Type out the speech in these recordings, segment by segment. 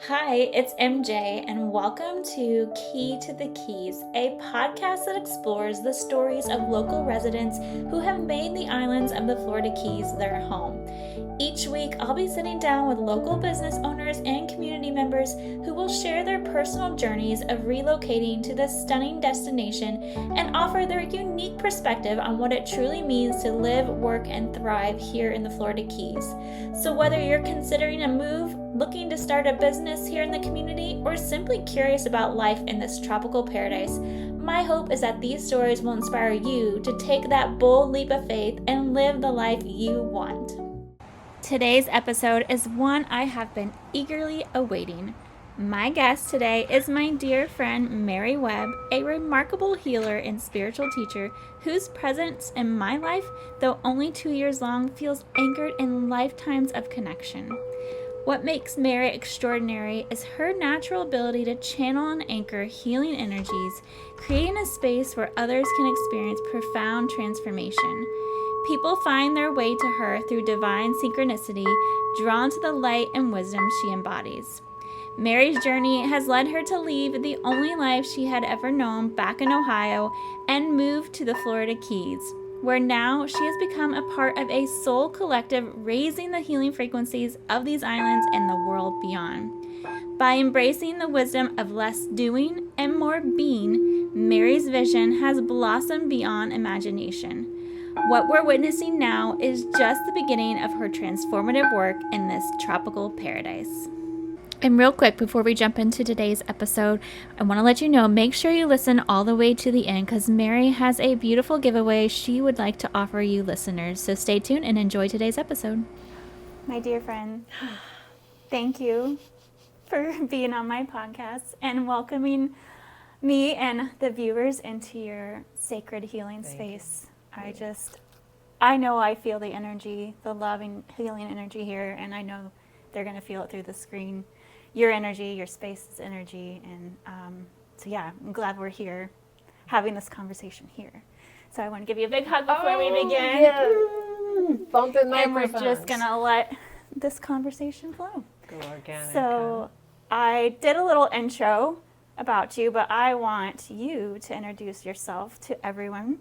Hi, it's MJ, and welcome to Key to the Keys, a podcast that explores the stories of local residents who have made the islands of the Florida Keys their home. Each week, I'll be sitting down with local business owners and community members who will share their personal journeys of relocating to this stunning destination and offer their unique perspective on what it truly means to live, work, and thrive here in the Florida Keys. So, whether you're considering a move, looking to start a business here in the community, or simply curious about life in this tropical paradise, my hope is that these stories will inspire you to take that bold leap of faith and live the life you want. Today's episode is one I have been eagerly awaiting. My guest today is my dear friend Mary Webb, a remarkable healer and spiritual teacher whose presence in my life, though only 2 years long, feels anchored in lifetimes of connection. What makes Mary extraordinary is her natural ability to channel and anchor healing energies, creating a space where others can experience profound transformation. People find their way to her through divine synchronicity, drawn to the light and wisdom she embodies. Mary's journey has led her to leave the only life she had ever known back in Ohio and move to the Florida Keys, where now she has become a part of a soul collective raising the healing frequencies of these islands and the world beyond. By embracing the wisdom of less doing and more being, Mary's vision has blossomed beyond imagination. What we're witnessing now is just the beginning of her transformative work in this tropical paradise. And real quick, before we jump into today's episode, I want to let you know, make sure you listen all the way to the end because Mary has a beautiful giveaway she would like to offer you listeners. So stay tuned and enjoy today's episode. My dear friend, thank you for being on my podcast and welcoming me and the viewers into your sacred healing space. I know I feel the energy, the loving, healing energy here, and I know they're going to feel it through the screen. Your energy, your space's energy, and so yeah, I'm glad we're here having this conversation here. So I want to give you a big hug before we begin. Yeah. Bumping microphones. And we're just going to let this conversation flow. Go organic. So I did a little intro about you, but I want you to introduce yourself to everyone.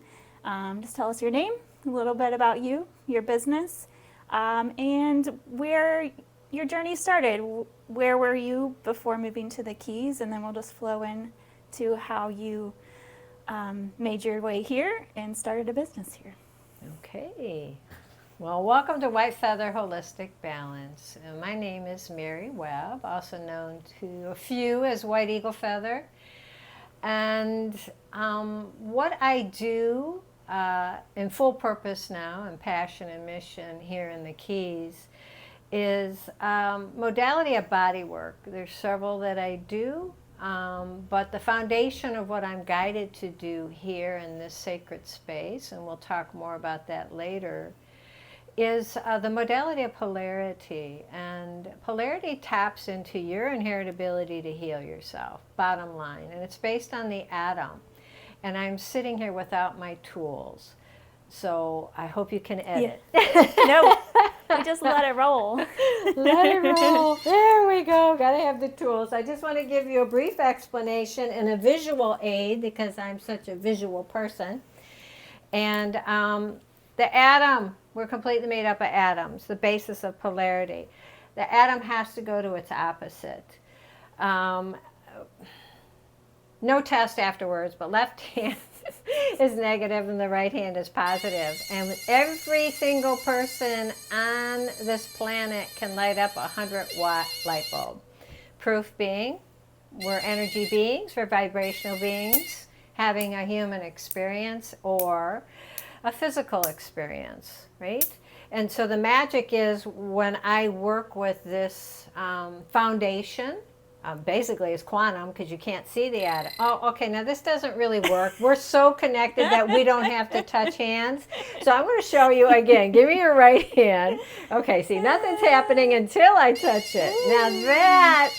Just tell us your name, a little bit about you, your business, and where your journey started. Where were you before moving to the Keys? And then we'll just flow in to how you made your way here and started a business here. Okay. Well, welcome to White Feather Holistic Balance. My name is Mary Webb, also known to a few as White Eagle Feather. And what I do in full purpose now, and passion and mission here in the Keys, is modality of body work. There's several that I do, but the foundation of what I'm guided to do here in this sacred space, and we'll talk more about that later, is the modality of polarity. And polarity taps into your inherent ability to heal yourself, bottom line. And it's based on the atom. And I'm sitting here without my tools. So I hope you can edit. Yeah. No, we just let it roll. Let it roll. There we go. Got to have the tools. I just want to give you a brief explanation and a visual aid because I'm such a visual person. And the atom, we're completely made up of atoms, the basis of polarity. The atom has to go to its opposite. No test afterwards, but left hand is negative and the right hand is positive. And every single person on this planet can light up a 100-watt light bulb. Proof being, we're energy beings, we're vibrational beings, having a human experience or a physical experience, right? And so the magic is when I work with this foundation, basically it's quantum because you can't see the atom. Oh, okay, now this doesn't really work. We're so connected that we don't have to touch hands. So I'm going to show you again. Give me your right hand. Okay, see, nothing's happening until I touch it. Now that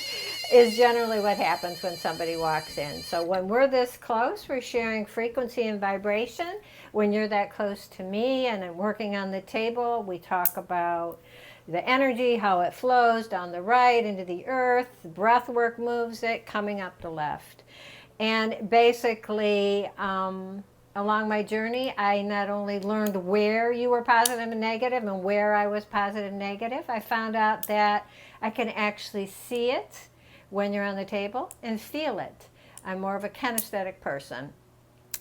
is generally what happens when somebody walks in. So when we're this close, we're sharing frequency and vibration. When you're that close to me and I'm working on the table, we talk about the energy, how it flows down the right into the earth. Breath work moves it, coming up the left. And basically, along my journey, I not only learned where you were positive and negative and where I was positive and negative, I found out that I can actually see it when you're on the table and feel it. I'm more of a kinesthetic person.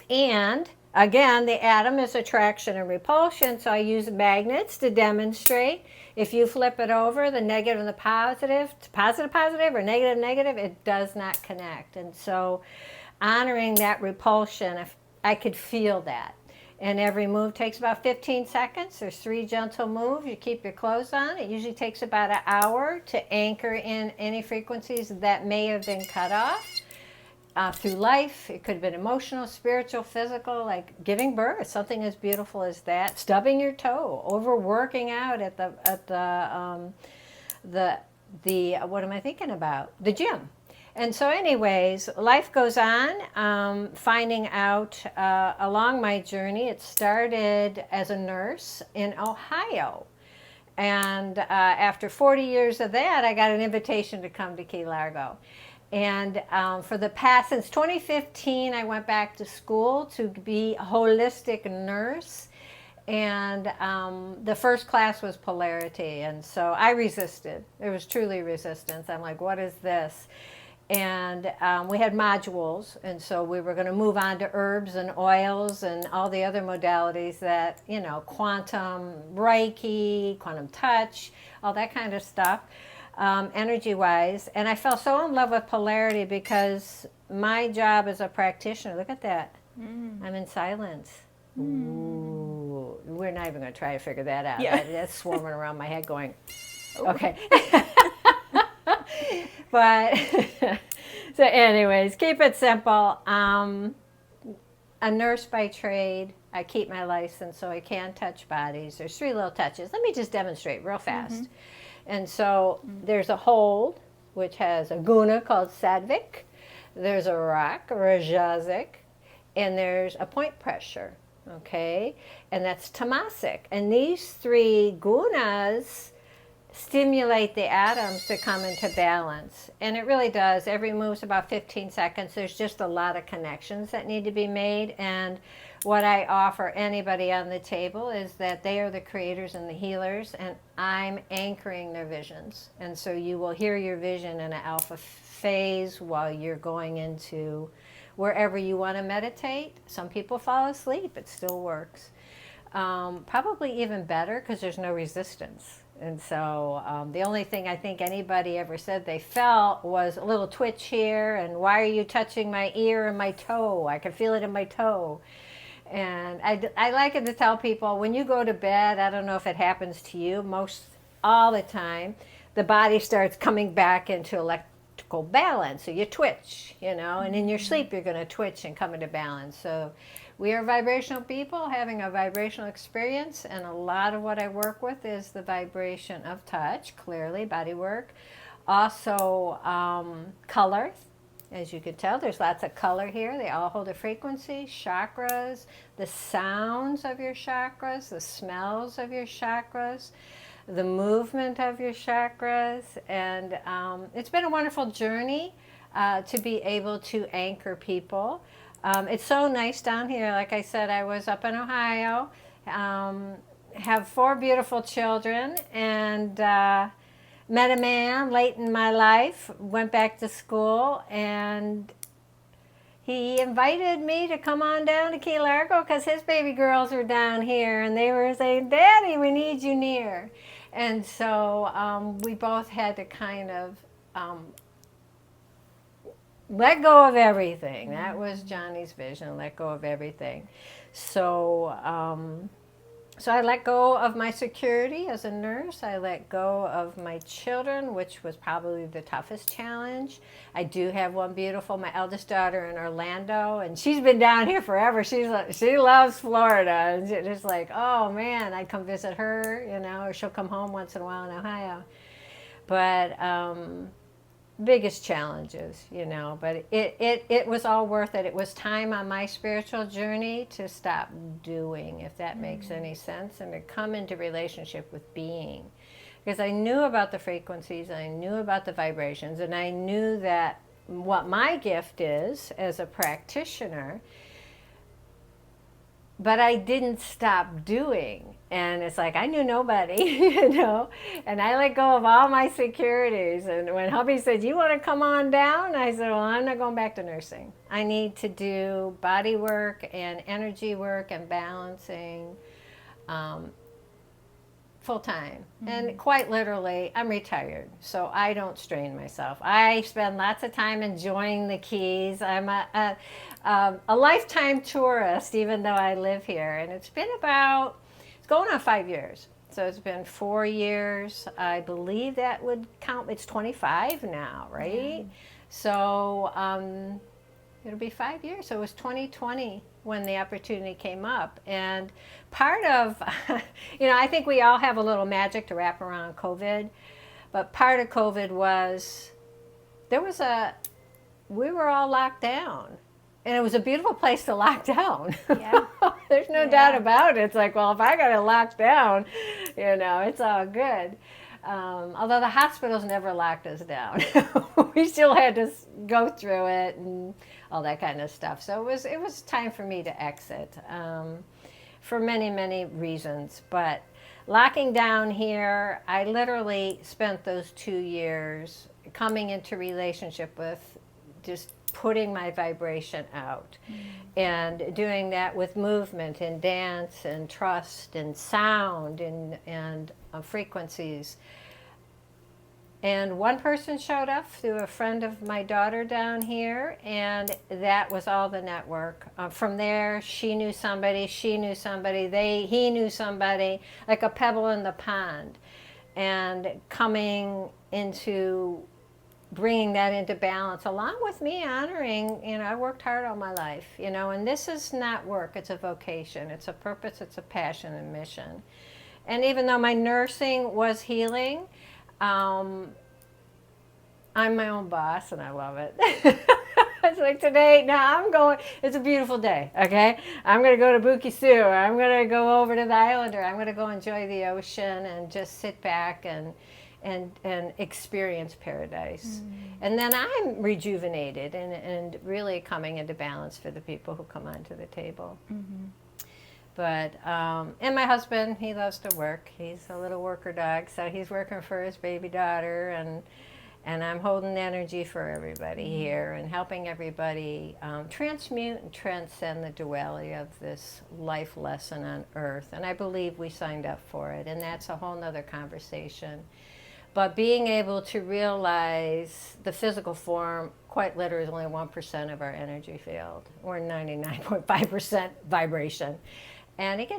And again, the atom is attraction and repulsion, so I use magnets to demonstrate. If you flip it over, the negative and the positive, to positive, positive, or negative, negative, it does not connect. And so honoring that repulsion, if I could feel that. And every move takes about 15 seconds. There's 3 gentle moves. You keep your clothes on. It usually takes about an hour to anchor in any frequencies that may have been cut off. Through life, it could have been emotional, spiritual, physical, like giving birth, something as beautiful as that. Stubbing your toe, overworking out at the what am I thinking about? The gym. And so, anyways, life goes on. Finding out along my journey, it started as a nurse in Ohio. And after 40 years of that, I got an invitation to come to Key Largo. And for the past, since 2015, I went back to school to be a holistic nurse. And the first class was polarity. And so I resisted. There was truly resistance. I'm like, what is this? And we had modules. And so we were going to move on to herbs and oils and all the other modalities that, you know, quantum Reiki, quantum touch, all that kind of stuff. Energy-wise, and I fell so in love with polarity because my job as a practitioner, look at that, I'm in silence. Ooh, we're not even going to try to figure that out. Yeah. That's swarming around my head going, okay. But, so anyways, keep it simple. A nurse by trade. I keep my license so I can touch bodies. There's 3 little touches. Let me just demonstrate real fast. And so there's a hold, which has a guna called sattvic. There's a rak or a jasic, and there's a point pressure, okay? And that's tamasic. And these 3 gunas stimulate the atoms to come into balance. And it really does. Every move's about 15 seconds. There's just a lot of connections that need to be made. And what I offer anybody on the table is that they are the creators and the healers, and I'm anchoring their visions. And so you will hear your vision in an alpha phase while you're going into wherever you want to meditate. Some people fall asleep. It still works. Probably even better because there's no resistance. And so the only thing I think anybody ever said they felt was a little twitch here, and why are you touching my ear and my toe? I can feel it in my toe. And I like it to tell people, when you go to bed, I don't know if it happens to you, most all the time, the body starts coming back into electrical balance. So you twitch, you know, and in your sleep you're going to twitch and come into balance. So we are vibrational people having a vibrational experience, and a lot of what I work with is the vibration of touch, clearly, body work. Also color. As you can tell, there's lots of color here. They all hold a frequency. Chakras, the sounds of your chakras, the smells of your chakras, the movement of your chakras. And it's been a wonderful journey to be able to anchor people. It's so nice down here. Like I said, I was up in Ohio, have 4 beautiful children, and met a man late in my life, went back to school, and he invited me to come on down to Key Largo because his baby girls are down here, and they were saying, Daddy, we need you near. And so we both had to kind of let go of everything. That was Johnny's vision, let go of everything. So so I let go of my security as a nurse. I let go of my children, which was probably the toughest challenge. I do have one beautiful, my eldest daughter in Orlando, and she's been down here forever. She loves Florida. And it's just like, oh man, I come visit her, you know, or she'll come home once in a while in Ohio. But biggest challenges, you know, but it was all worth it. It was time on my spiritual journey to stop doing, if that makes any sense, and to come into relationship with being. because I knew about the frequencies, I knew about the vibrations, and I knew that what my gift is as a practitioner, but I didn't stop doing. And it's like I knew nobody, and I let go of all my securities. And when hubby said, "You want to come on down?" I said, "Well, I'm not going back to nursing. I need to do body work and energy work and balancing full time." And quite literally, I'm retired, so I don't strain myself. I spend lots of time enjoying the Keys. I'm a lifetime tourist, even though I live here, and it's going on 5 years. So it's been 4 years. I believe that would count. It's 25 now, right? Yeah. So it'll be 5 years. So it was 2020 when the opportunity came up. And part of, I think we all have a little magic to wrap around COVID. But part of COVID was, we were all locked down. And it was a beautiful place to lock down. Yeah. There's no doubt about it. It's like, well, if I got to lock down, it's all good. Although the hospitals never locked us down. We still had to go through it and all that kind of stuff. So it was time for me to exit for many, many reasons. But locking down here, I literally spent those 2 years coming into relationship with just putting my vibration out and doing that with movement and dance and trust and sound and frequencies. And one person showed up through a friend of my daughter down here, and that was all the network. From there, she knew somebody, he knew somebody, like a pebble in the pond. And coming into bringing that into balance, along with me honoring, I worked hard all my life, and this is not work, it's a vocation, it's a purpose, it's a passion and mission. And even though my nursing was healing, I'm my own boss and I love it. It's like today, it's a beautiful day, okay? I'm going to go to Bukit-Su, or I'm going to go over to the island, or I'm going to go enjoy the ocean and just sit back and experience paradise. And then I'm rejuvenated and really coming into balance for the people who come onto the table. But and my husband, he loves to work. He's a little worker dog, so he's working for his baby daughter, and I'm holding energy for everybody here and helping everybody transmute and transcend the duality of this life lesson on Earth. And I believe we signed up for it, and that's a whole nother conversation. But being able to realize the physical form, quite literally, is only 1% of our energy field. We're 99.5% vibration. And it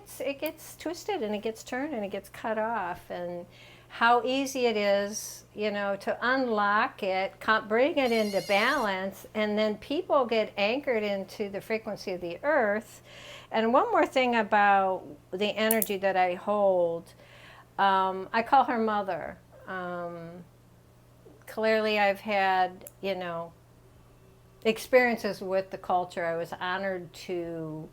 gets twisted, and it gets turned, and it gets cut off. And how easy it is, to unlock it, bring it into balance, and then people get anchored into the frequency of the earth. And one more thing about the energy that I hold, I call her mother. Clearly I've had, experiences with the culture. I was honored to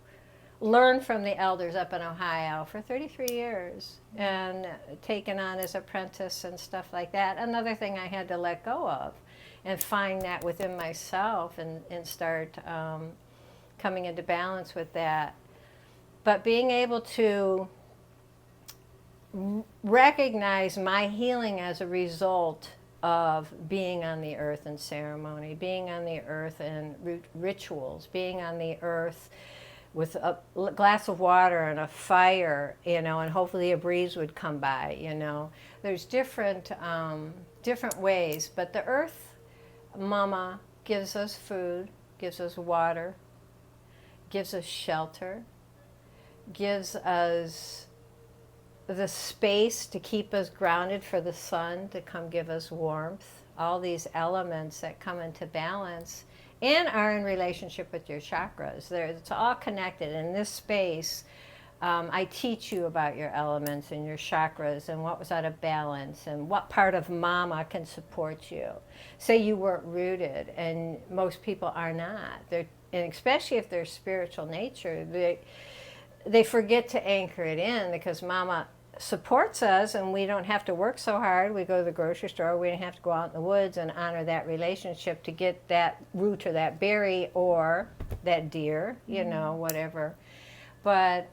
learn from the elders up in Ohio for 33 years and taken on as apprentice and stuff like that. Another thing I had to let go of and find that within myself and start coming into balance with that. But being able to recognize my healing as a result of being on the earth in ceremony, being on the earth in rituals, being on the earth with a glass of water and a fire, and hopefully a breeze would come by, There's different ways, but the earth mama gives us food, gives us water, gives us shelter, gives us the space to keep us grounded for the sun to come give us warmth. All these elements that come into balance and are in relationship with your chakras. It's all connected. In this space, I teach you about your elements and your chakras and what was out of balance and what part of mama can support you. Say you weren't rooted, and most people are not. And especially if they're spiritual nature, they forget to anchor it in because mama supports us, and we don't have to work so hard. We go to the grocery store, we don't have to go out in the woods and honor that relationship to get that root or that berry or that deer, you know, whatever. But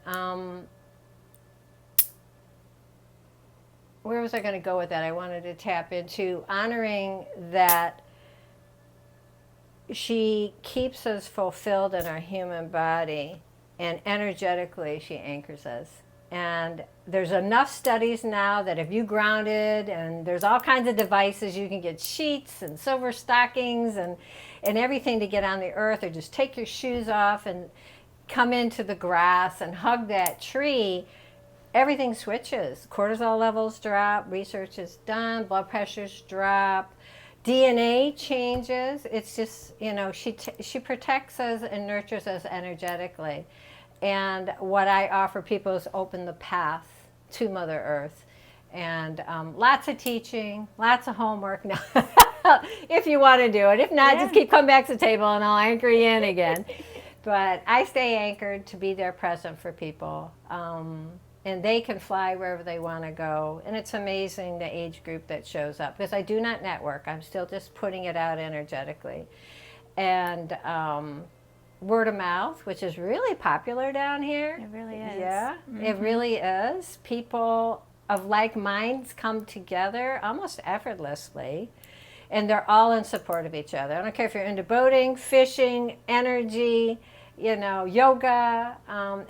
where was I going to go with that? I wanted to tap into honoring that she keeps us fulfilled in our human body, and energetically she anchors us. And there's enough studies now that if you grounded, and there's all kinds of devices, you can get sheets and silver stockings and everything to get on the earth, or just take your shoes off and come into the grass and hug that tree. Everything switches. Cortisol levels drop, research is done, blood pressures drop, DNA changes. It's just, you know, she protects us and nurtures us energetically. And what I offer people is open the path to Mother Earth. And lots of teaching, lots of homework. No, if you want to do it. If not, just keep coming back to the table and I'll anchor you in again. But I stay anchored to be there present for people. And they can fly wherever they want to go. And it's amazing the age group that shows up, because I do not network. I'm still just putting it out energetically. And word of mouth, which is really popular down here. It really is. Yeah, it really is. People of like minds come together almost effortlessly. And they're all in support of each other. I don't care if you're into boating, fishing, energy, you know, yoga.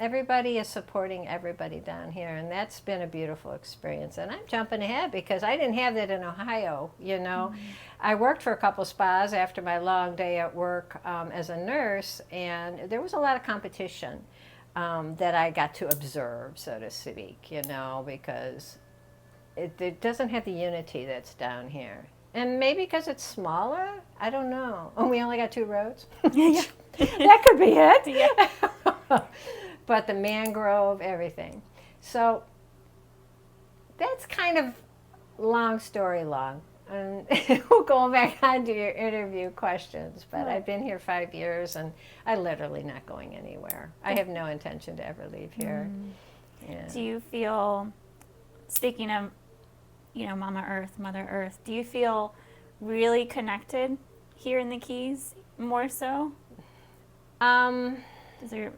Everybody is supporting everybody down here, and that's been a beautiful experience. And I'm jumping ahead because I didn't have that in Ohio, you know. I worked for a couple spas after my long day at work as a nurse, and there was a lot of competition that I got to observe, so to speak, you know, because it doesn't have the unity that's down here. And maybe because it's smaller, I don't know. Oh, we only got 2 roads? Yeah. That could be it. Yeah. But the mangrove, everything. So that's kind of long story long. And we'll go back on to your interview questions. But I've been here 5 years, and I'm literally not going anywhere. I have no intention to ever leave here. Yeah. Do you feel, speaking of, you know, Mama Earth, Mother Earth, do you feel really connected here in the Keys more so? In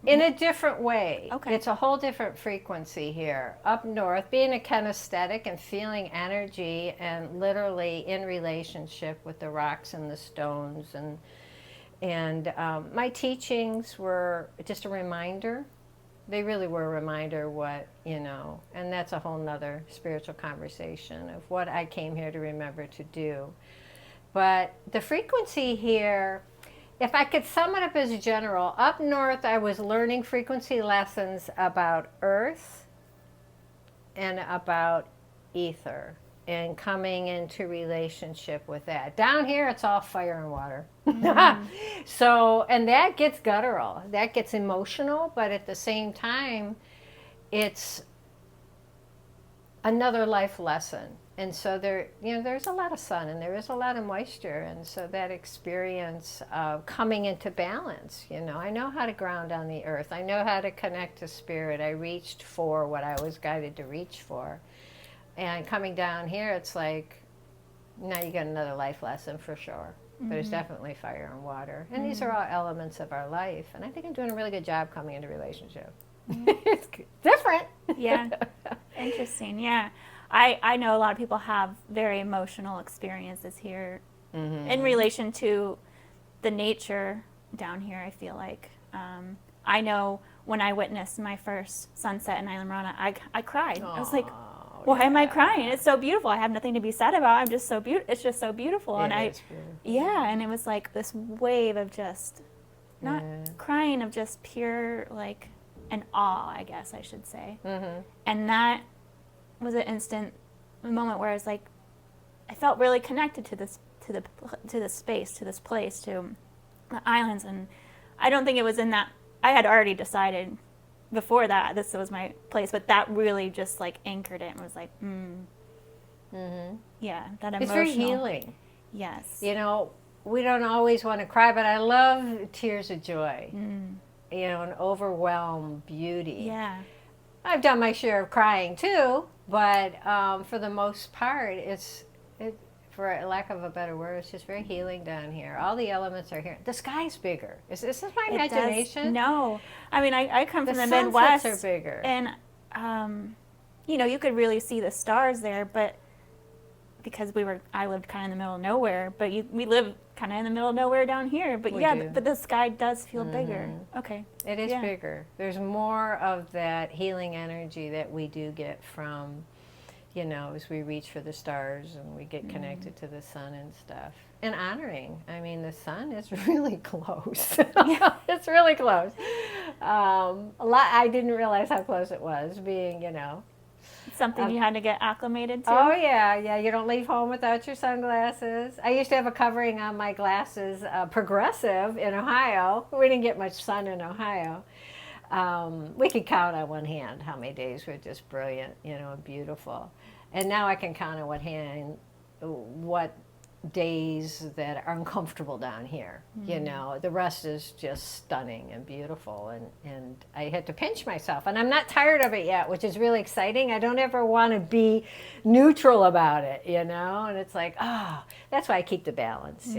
a different way. Okay. It's a whole different frequency here. Up north, being a kinesthetic and feeling energy and literally in relationship with the rocks and the stones. And my teachings were just a reminder. They really were a reminder what, you know, and that's a whole nother spiritual conversation of what I came here to remember to do. But the frequency here, if I could sum it up as general, up north I was learning frequency lessons about earth and about ether and coming into relationship with that. Down here it's all fire and water. So, and that gets guttural, that gets emotional, but at the same time it's another life lesson. And so there, you know, there's a lot of sun and there is a lot of moisture, and so that experience of coming into balance, you know, I know how to ground on the earth. I know how to connect to spirit. I reached for what I was guided to reach for. And coming down here, it's like, now you get another life lesson for sure. But it's definitely fire and water. And these are all elements of our life. And I think I'm doing a really good job coming into relationship. It's different. Yeah. Interesting. Yeah. I know a lot of people have very emotional experiences here in relation to the nature down here, I feel like. I know when I witnessed my first sunset in Isla Morena, I cried. I was like, why am I crying? It's so beautiful. I have nothing to be sad about. I'm just so beautiful. It's just so beautiful. And and it was like this wave of just not crying, of just pure like an awe, I guess I should say. And that was an instant moment where I was like, I felt really connected to this, to the space, to this place, to the islands. And I don't think it was in that. I had already decided before that this was my place, but that really just like anchored it and was like, yeah, that emotional. It's very healing. Yes. You know, we don't always want to cry, but I love tears of joy. You know, an overwhelmed beauty. Yeah. I've done my share of crying too, but for the most part, for lack of a better word, it's just very healing down here. All the elements are here. The sky's bigger. Is this my imagination? No. I mean, I come from the Midwest. Midwest. Are bigger. And, you could really see the stars there, but because I lived kind of in the middle of nowhere, but we live kind of in the middle of nowhere down here. But but the sky does feel bigger. Okay. It is bigger. There's more of that healing energy that we do get from, as we reach for the stars and we get connected to the sun and stuff. And honoring. I mean, the sun is really close. It's really close. I didn't realize how close it was being, Something you had to get acclimated to? Oh, yeah. You don't leave home without your sunglasses. I used to have a covering on my glasses, Progressive in Ohio. We didn't get much sun in Ohio. We could count on one hand how many days were just brilliant, beautiful. And now I can count on one hand what days that are uncomfortable down here. The rest is just stunning and beautiful, and I had to pinch myself, and I'm not tired of it yet, which is really exciting. I don't ever want to be neutral about it, and it's like, that's why I keep the balance,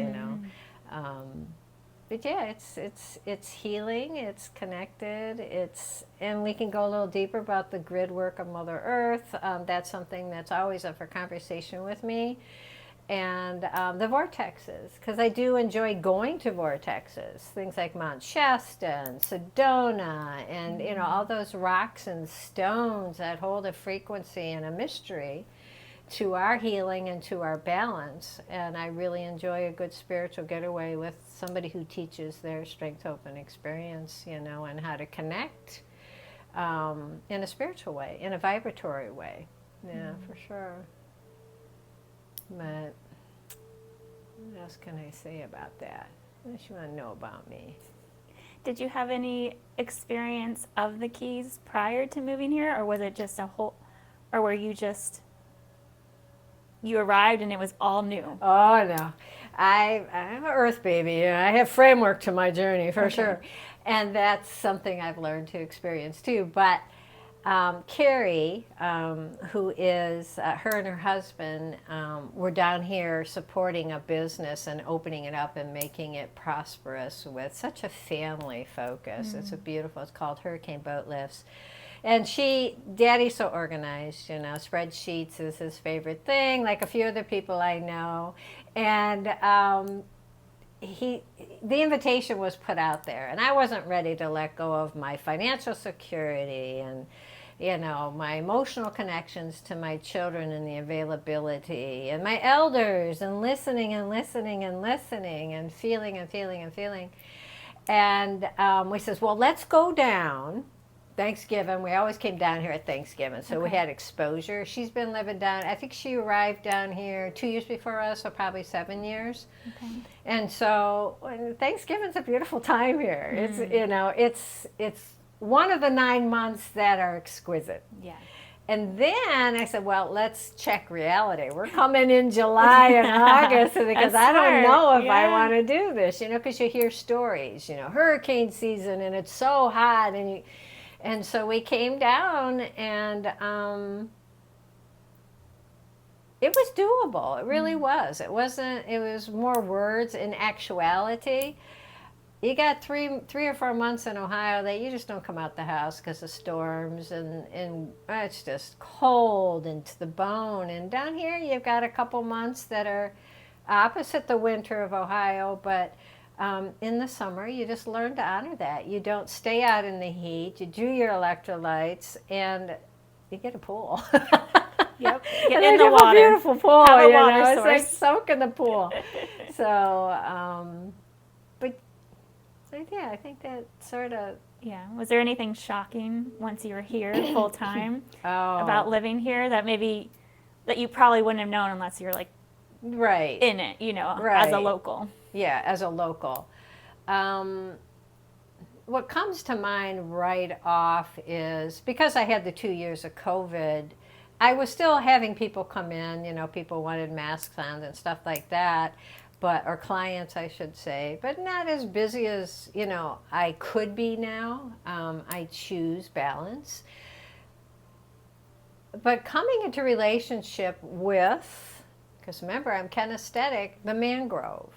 but yeah, it's healing, it's connected, and we can go a little deeper about the grid work of Mother Earth. That's something that's always up for conversation with me. And the vortexes, because I do enjoy going to vortexes, things like Mount Shasta and Sedona, and all those rocks and stones that hold a frequency and a mystery to our healing and to our balance. And I really enjoy a good spiritual getaway with somebody who teaches their strength, hope, and experience, and how to connect in a spiritual way, in a vibratory way. Yeah, for sure. But what else can I say about that? What else you want to know about me? Did you have any experience of the Keys prior to moving here, or was it just or were you you arrived and it was all new? Oh, no. I'm an earth baby. I have framework to my journey, for sure. And that's something I've learned to experience, too. But Carrie, who is, her and her husband were down here supporting a business and opening it up and making it prosperous with such a family focus. It's it's called Hurricane Boat Lifts. And Daddy's so organized, spreadsheets is his favorite thing, like a few other people I know. And the invitation was put out there, and I wasn't ready to let go of my financial security and my emotional connections to my children and the availability and my elders and listening and listening and listening and feeling and feeling and feeling. And we says, well, let's go down Thanksgiving. We always came down here at Thanksgiving, so we had exposure. She's been living down, I think she arrived down here 2 years before us, so probably 7 years. And so Thanksgiving's a beautiful time here. It's one of the 9 months that are exquisite. Yeah. And then I said, well, let's check reality. We're coming in July and August because I don't know if I want to do this, because you hear stories, hurricane season and it's so hot. And so we came down, and it was doable. It really was. It was more words. In actuality, you got three or 4 months in Ohio that you just don't come out the house because of storms, and it's just cold and to the bone. And down here, you've got a couple months that are opposite the winter of Ohio, but in the summer, you just learn to honor that. You don't stay out in the heat. You do your electrolytes, and you get a pool. Yep. Get in the water. A beautiful pool. Have a water source. It's like soak in the pool. So, but yeah, I think that sort of. Yeah. Was there anything shocking once you were here full time about living here that you probably wouldn't have known unless you're like in it, as a local? Yeah, as a local. What comes to mind right off is, because I had the 2 years of COVID, I was still having people come in, people wanted masks on and stuff like that, or clients, I should say, but not as busy as, I could be now. I choose balance. but coming into relationship with, because remember, I'm kinesthetic, the mangrove,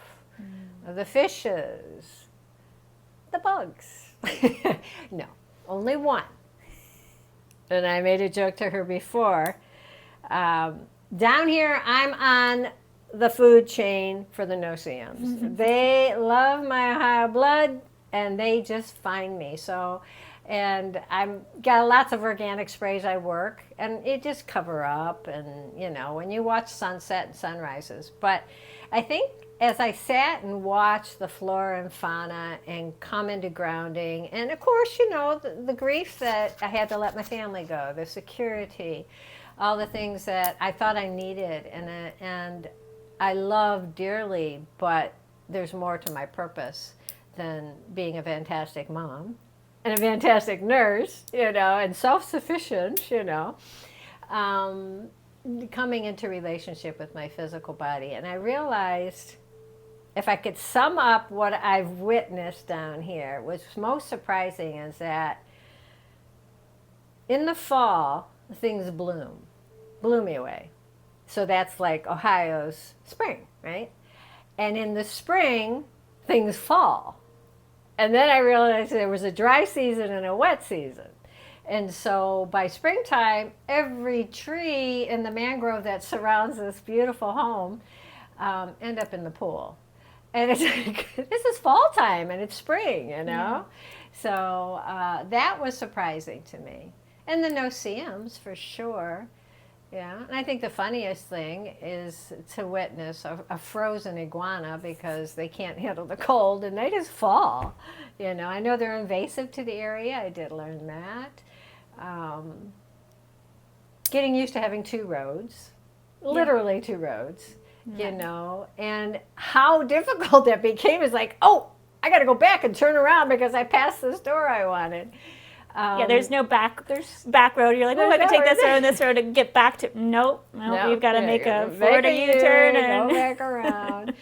the fishes, the bugs. No, only one. And I made a joke to her before. Down here, I'm on the food chain for the no-see-ums. They love my Ohio blood, and they just find me. So, and I'm got lots of organic sprays I work, and it just cover up, and when you watch sunset and sunrises. But I think as I sat and watched the flora and fauna and come into grounding, and of course, the grief that I had to let my family go, the security, all the things that I thought I needed, and I love dearly, but there's more to my purpose than being a fantastic mom and a fantastic nurse, and self-sufficient, coming into relationship with my physical body. And I realized if I could sum up what I've witnessed down here, what's most surprising is that in the fall, things blew me away. So that's like Ohio's spring, right? And in the spring, things fall. And then I realized there was a dry season and a wet season. And so by springtime, every tree in the mangrove that surrounds this beautiful home end up in the pool. And it's like, this is fall time and it's spring, So that was surprising to me. And the no-see-ums for sure. Yeah, and I think the funniest thing is to witness a frozen iguana because they can't handle the cold and they just fall. I know they're invasive to the area. I did learn that. Getting used to having two roads, literally two roads, and how difficult that became is like, oh, I got to go back and turn around because I passed the store I wanted. There's no back road. You're like, I could take this road and this road to get back to. Nope. You've got to make a Florida U-turn and go back around.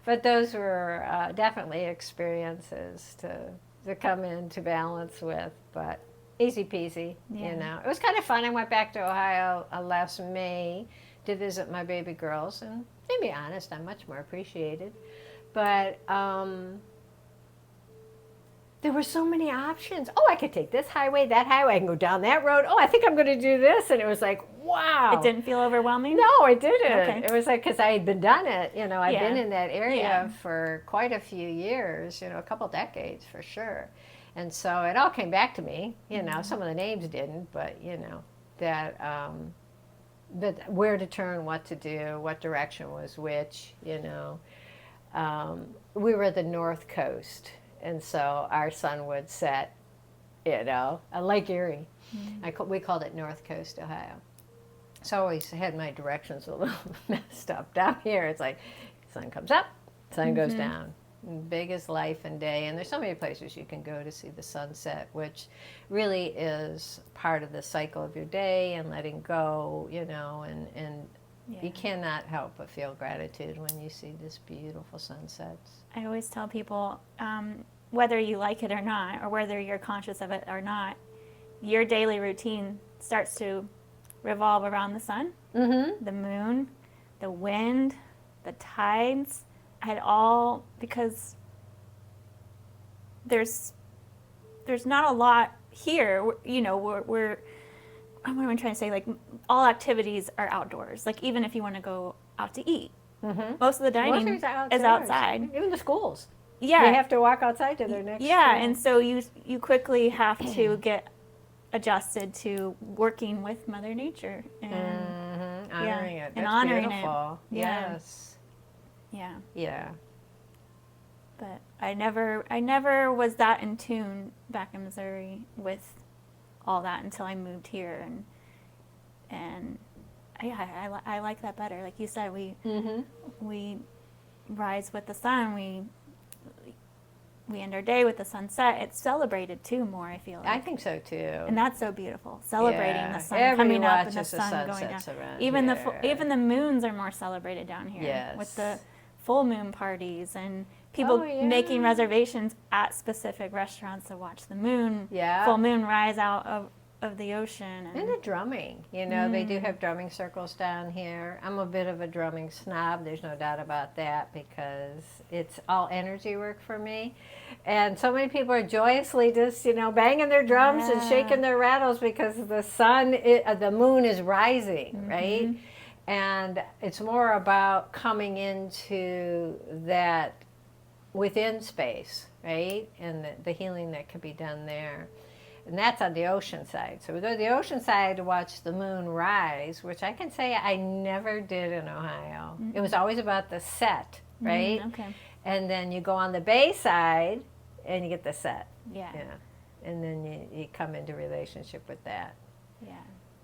But those were definitely experiences to come into balance with, but easy peasy, It was kind of fun. I went back to Ohio last May to visit my baby girls, and to be honest, I'm much more appreciated. But there were so many options. Oh, I could take this highway, that highway. I can go down that road. Oh, I think I'm going to do this. And it was like, wow. It didn't feel overwhelming? No, it didn't. Okay. It was like, because I had done it. I'd been in that area for quite a few years, a couple decades for sure. And so it all came back to me. Some of the names didn't, but, that where to turn, what to do, what direction was which, We were at the North Coast. And so our sun would set, Lake Erie. We called it North Coast, Ohio. So I always had my directions a little messed up. Down here, it's like sun comes up, sun goes down. Big as life and day. And there's so many places you can go to see the sunset, which really is part of the cycle of your day and letting go, and you cannot help but feel gratitude when you see this beautiful sunsets. I always tell people, whether you like it or not, or whether you're conscious of it or not, your daily routine starts to revolve around the sun, the moon, the wind, the tides, because there's not a lot here. We're what am I trying to say? Like, all activities are outdoors. Like, even if you want to go out to eat, most of the dining is outside. Even the schools. Yeah, they have to walk outside to their next. Yeah, school. And so you quickly have to get adjusted to working with Mother Nature and honoring it. And That's honoring beautiful. it. Yes. Yeah. But I never was that in tune back in Missouri with all that until I moved here, and I like that better. Like you said, we rise with the sun. We end our day with the sunset. It's celebrated too more, I feel like. I think so too. And that's so beautiful. Celebrating the sun coming up and the sun going down. Even the moons are more celebrated down here. Yes. With the full moon parties and people making reservations at specific restaurants to watch the moon, full moon rise out of the ocean. And the drumming, they do have drumming circles down here. I'm a bit of a drumming snob, there's no doubt about that, because it's all energy work for me. And so many people are joyously just, banging their drums and shaking their rattles because the moon is rising, right? And it's more about coming into that within space, right? And the healing that can be done there. And that's on the ocean side. So we go to the ocean side to watch the moon rise, which I can say I never did in Ohio. It was always about the set, right? Okay. And then you go on the bay side and you get the set. Yeah. And then you come into relationship with that. Yeah.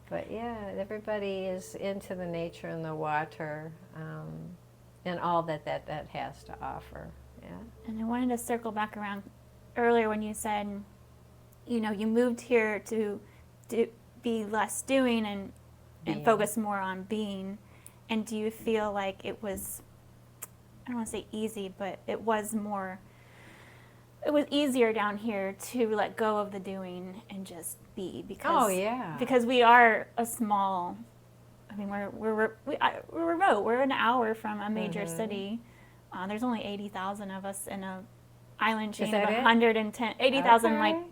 But yeah, everybody is into the nature and the water and all that has to offer. Yeah. And I wanted to circle back around earlier when you said, you moved here to be less doing and focus more on being. And do you feel like it was, I don't want to say easy, but it was easier down here to let go of the doing and just be? Because we are a small, we're remote. We're an hour from a major city. There's only 80,000 of us in a island chain of 110, 80,000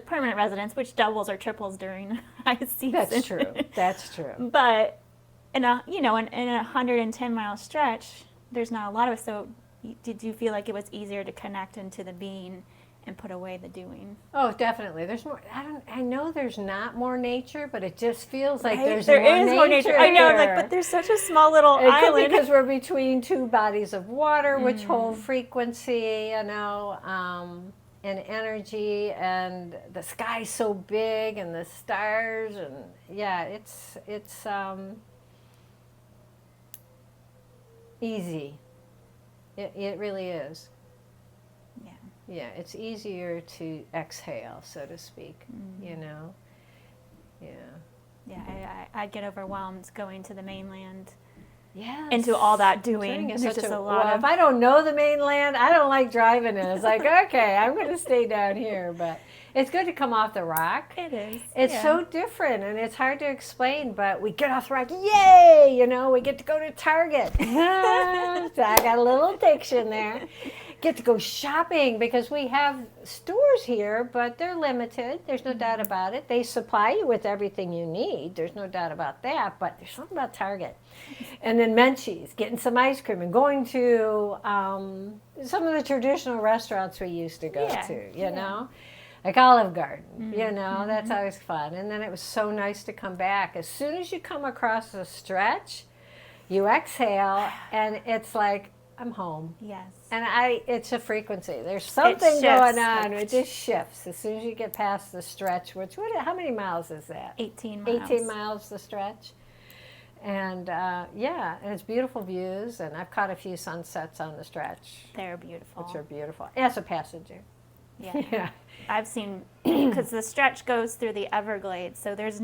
permanent residents, which doubles or triples during high season. That's true. But in a 110-mile stretch, there's not a lot of us. So did you feel like it was easier to connect into the being and put away the doing? Oh, definitely. There's more. I know there's not more nature, but it just feels like there is more nature. I know, but there's such a small little island. Because we're between two bodies of water, which hold frequency, and energy, and the sky's so big, and the stars, and it's easy. It really is. Yeah, it's easier to exhale, so to speak, Yeah. Yeah, I get overwhelmed going to the mainland. Yes. Into all that doing. There's just a lot of... If I don't know the mainland, I don't like driving it. It's like, okay, I'm going to stay down here. But it's good to come off the rock. It is. It's so different, and it's hard to explain, but we get off the rock, yay! We get to go to Target. So I got a little addiction there. Get to go shopping because we have stores here, but they're limited. There's no doubt about it. They supply you with everything you need. There's no doubt about that, but there's something about Target. And then Menchie's, getting some ice cream, and going to some of the traditional restaurants we used to go to, you know? Like Olive Garden, that's always fun. And then it was so nice to come back. As soon as you come across a stretch, you exhale, and it's like, I'm home. Yes. And it's a frequency. There's something going on. It just shifts as soon as you get past the stretch, how many miles is that? 18 miles. 18 miles the stretch. And and it's beautiful views, and I've caught a few sunsets on the stretch. They're beautiful. Which are beautiful. As a passenger. Yeah. I've seen, because the stretch goes through the Everglades, so there's,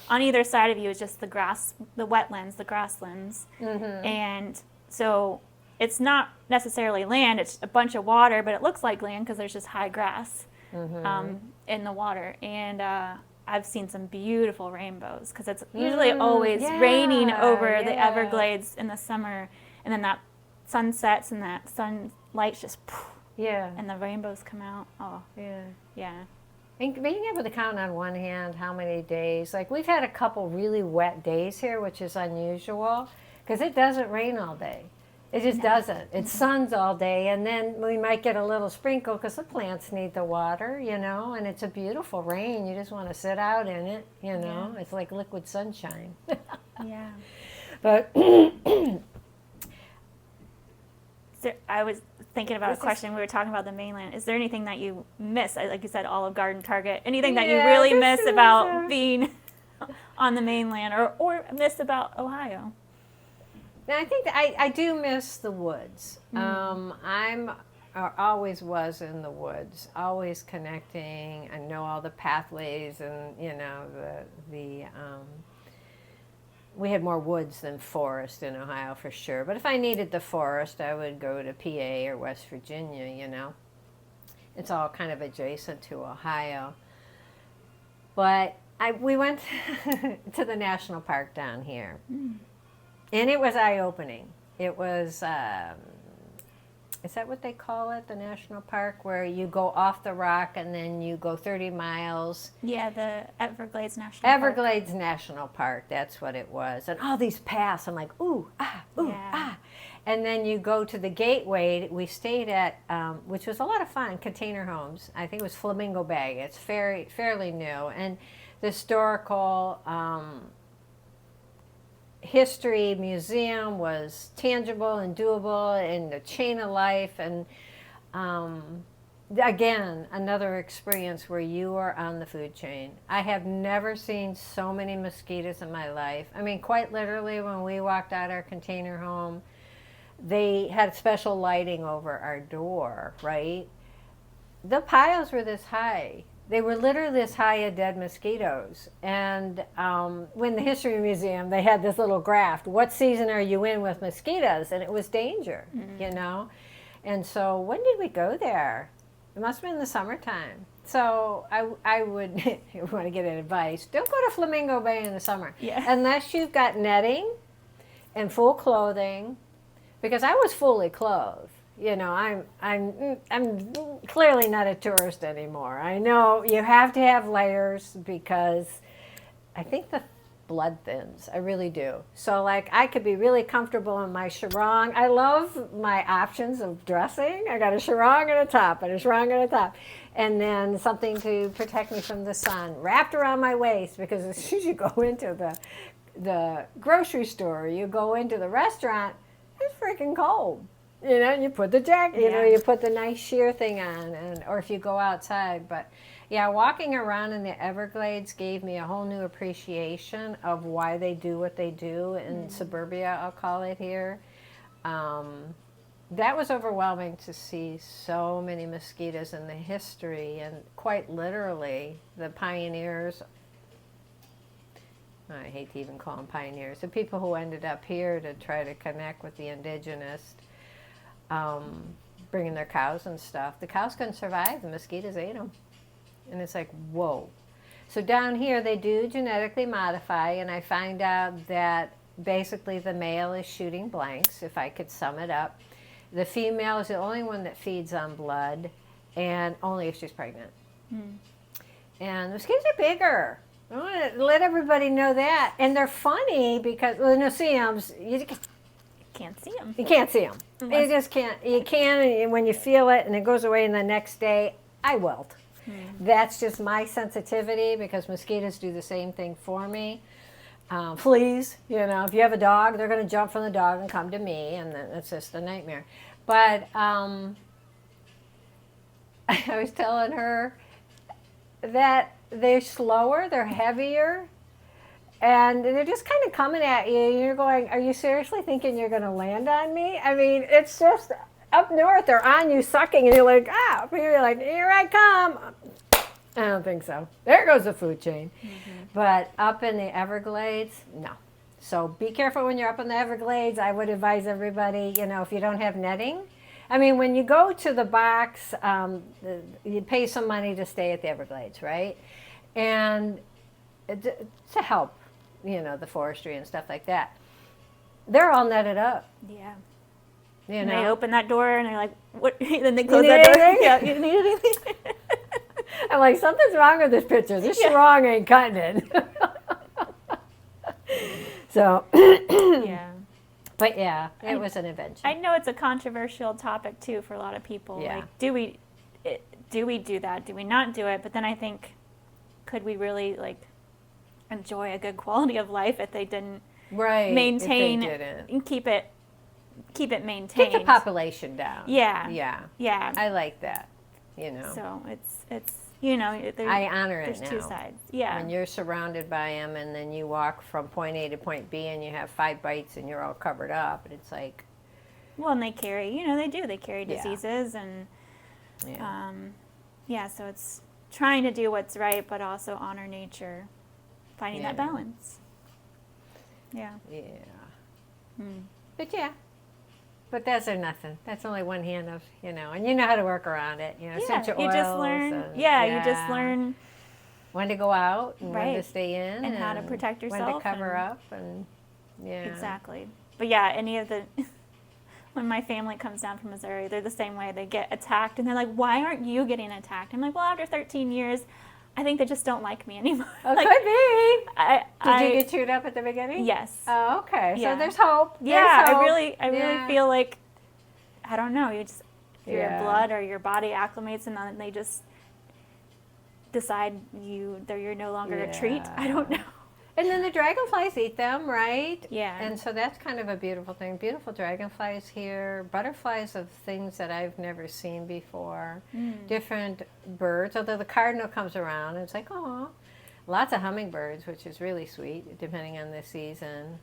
on either side of you is just the grass, the wetlands, the grasslands. And so it's not necessarily land, it's a bunch of water, but it looks like land because there's just high grass in the water. And I've seen some beautiful rainbows because it's usually always raining over the Everglades in the summer, and then that sunsets and that sunlight's just and the rainbows come out. Oh, yeah. And being able to count on one hand how many days, like we've had a couple really wet days here, which is unusual because it doesn't rain all day. It just doesn't. It suns all day, and then we might get a little sprinkle because the plants need the water, and it's a beautiful rain. You just want to sit out in it, It's like liquid sunshine. Yeah. But I was thinking about a question. We were talking about the mainland. Is there anything that you miss? Like you said, Olive Garden, Target. Anything that you really miss about being on the mainland or miss about Ohio? Now, I think that I do miss the woods. Always was in the woods, always connecting. I know all the pathways, and we had more woods than forest in Ohio for sure. But if I needed the forest, I would go to PA or West Virginia. It's all kind of adjacent to Ohio. But we went to the national park down here, and it was eye-opening. It was, is that what they call it, the national park, where you go off the rock and then you go 30 miles? Yeah, the Everglades National Park. Everglades National Park, that's what it was. And all these paths, I'm like, ooh, ah. And then you go to the gateway. We stayed at, which was a lot of fun, Container Homes. I think it was Flamingo Bay. It's fairly new. And the historical history museum was tangible and doable, and the chain of life. And again, another experience where you are on the food chain. I have never seen so many mosquitoes in my life. I mean, quite literally, when we walked out our container home, they had special lighting over our door, right? The piles were this high. They were literally this high of dead mosquitoes. And when the History Museum, they had this little graph, what season are you in with mosquitoes? And it was danger, you know? And so when did we go there? It must have been in the summertime. So I would, if you want to get advice, don't go to Flamingo Bay in the summer. Yeah. Unless you've got netting and full clothing, because I was fully clothed. You know, I'm clearly not a tourist anymore. I know you have to have layers because I think the blood thins. I really do. So like I could be really comfortable in my sarong. I love my options of dressing. I got a sarong and a top and a sarong and a top. And then something to protect me from the sun wrapped around my waist, because as soon as you go into the grocery store, you go into the restaurant, it's freaking cold. You know, and you put the jacket, you know, you put the nice sheer thing on, or if you go outside. But yeah, walking around in the Everglades gave me a whole new appreciation of why they do what they do in suburbia, I'll call it here. That was overwhelming to see so many mosquitoes in the history, and quite literally the pioneers, I hate to even call them pioneers, the people who ended up here to try to connect with the indigenous, bringing their cows and stuff. The cows couldn't survive. The mosquitoes ate them. And it's like, whoa. So down here they do genetically modify, and I find out that basically the male is shooting blanks, if I could sum it up. The female is the only one that feeds on blood, and only if she's pregnant. And the mosquitoes are bigger. I want to let everybody know that. And they're funny because, well, no, see them, you can't see them. You can't see them. You just can't. You can, and when you feel it and it goes away, and the next day, I wilt. That's just my sensitivity, because mosquitoes do the same thing for me. Fleas, you know, if you have a dog, they're going to jump from the dog and come to me, and then it's just a nightmare. But I was telling her that they're slower, they're heavier, and they're just kind of coming at you. And you're going, are you seriously thinking you're going to land on me? I mean, it's just up north, they're on you sucking, and you're like, ah, up here, you're like, here I come. I don't think so. There goes the food chain. But up in the Everglades, no. So be careful when you're up in the Everglades. I would advise everybody, you know, if you don't have netting. I mean, when you go to the box, you pay some money to stay at the Everglades, right? And to help, you know, the forestry and stuff like that. They're all netted up. Yeah. You and know? they open that door and they're like, what? Then they close that door. Yeah, you need anything? I'm like, something's wrong with this picture. This sarong ain't cutting it. So, yeah. But yeah, it was an adventure. I know it's a controversial topic too for a lot of people. Yeah. Like, do we do that? Do we not do it? But then I think, could we really like enjoy a good quality of life if they didn't maintain and keep it maintained? Keep the population down. Yeah. Yeah. Yeah. I like that. You know. So it's you know, I honor it now. There's two sides. Yeah. When you're surrounded by them, and then you walk from point A to point B, and you have 5 bites, and you're all covered up, and it's like. Well, and they carry, you know, they carry diseases, and so it's trying to do what's right, but also honor nature, finding that balance. Yeah. Yeah. But yeah. But those are nothing. That's only one hand of, you know, and you know how to work around it. You know, essential oils. You just learn. You just learn when to go out and when to Right. stay in, And how to protect when to yourself cover and- up, and yeah. Exactly. But yeah, any of the when my family comes down from Missouri, they're the same way. They get attacked, and they're like, "Why aren't you getting attacked?" I'm like, "Well, after 13 years, I think they just don't like me anymore." Oh, Like, could be. Did I you get chewed up at the beginning? yes. Oh, okay. Yeah. So there's hope. Yeah, There's hope. I really feel like, I don't know, you just, your Yeah. blood or your body acclimates, and then they just decide you're no longer a treat. I don't know. And then the dragonflies eat them, right? Yeah. And so that's kind of a beautiful thing. Beautiful dragonflies here, butterflies of things that I've never seen before, different birds. Although the cardinal comes around, and it's like, oh, lots of hummingbirds, which is really sweet, depending on the season.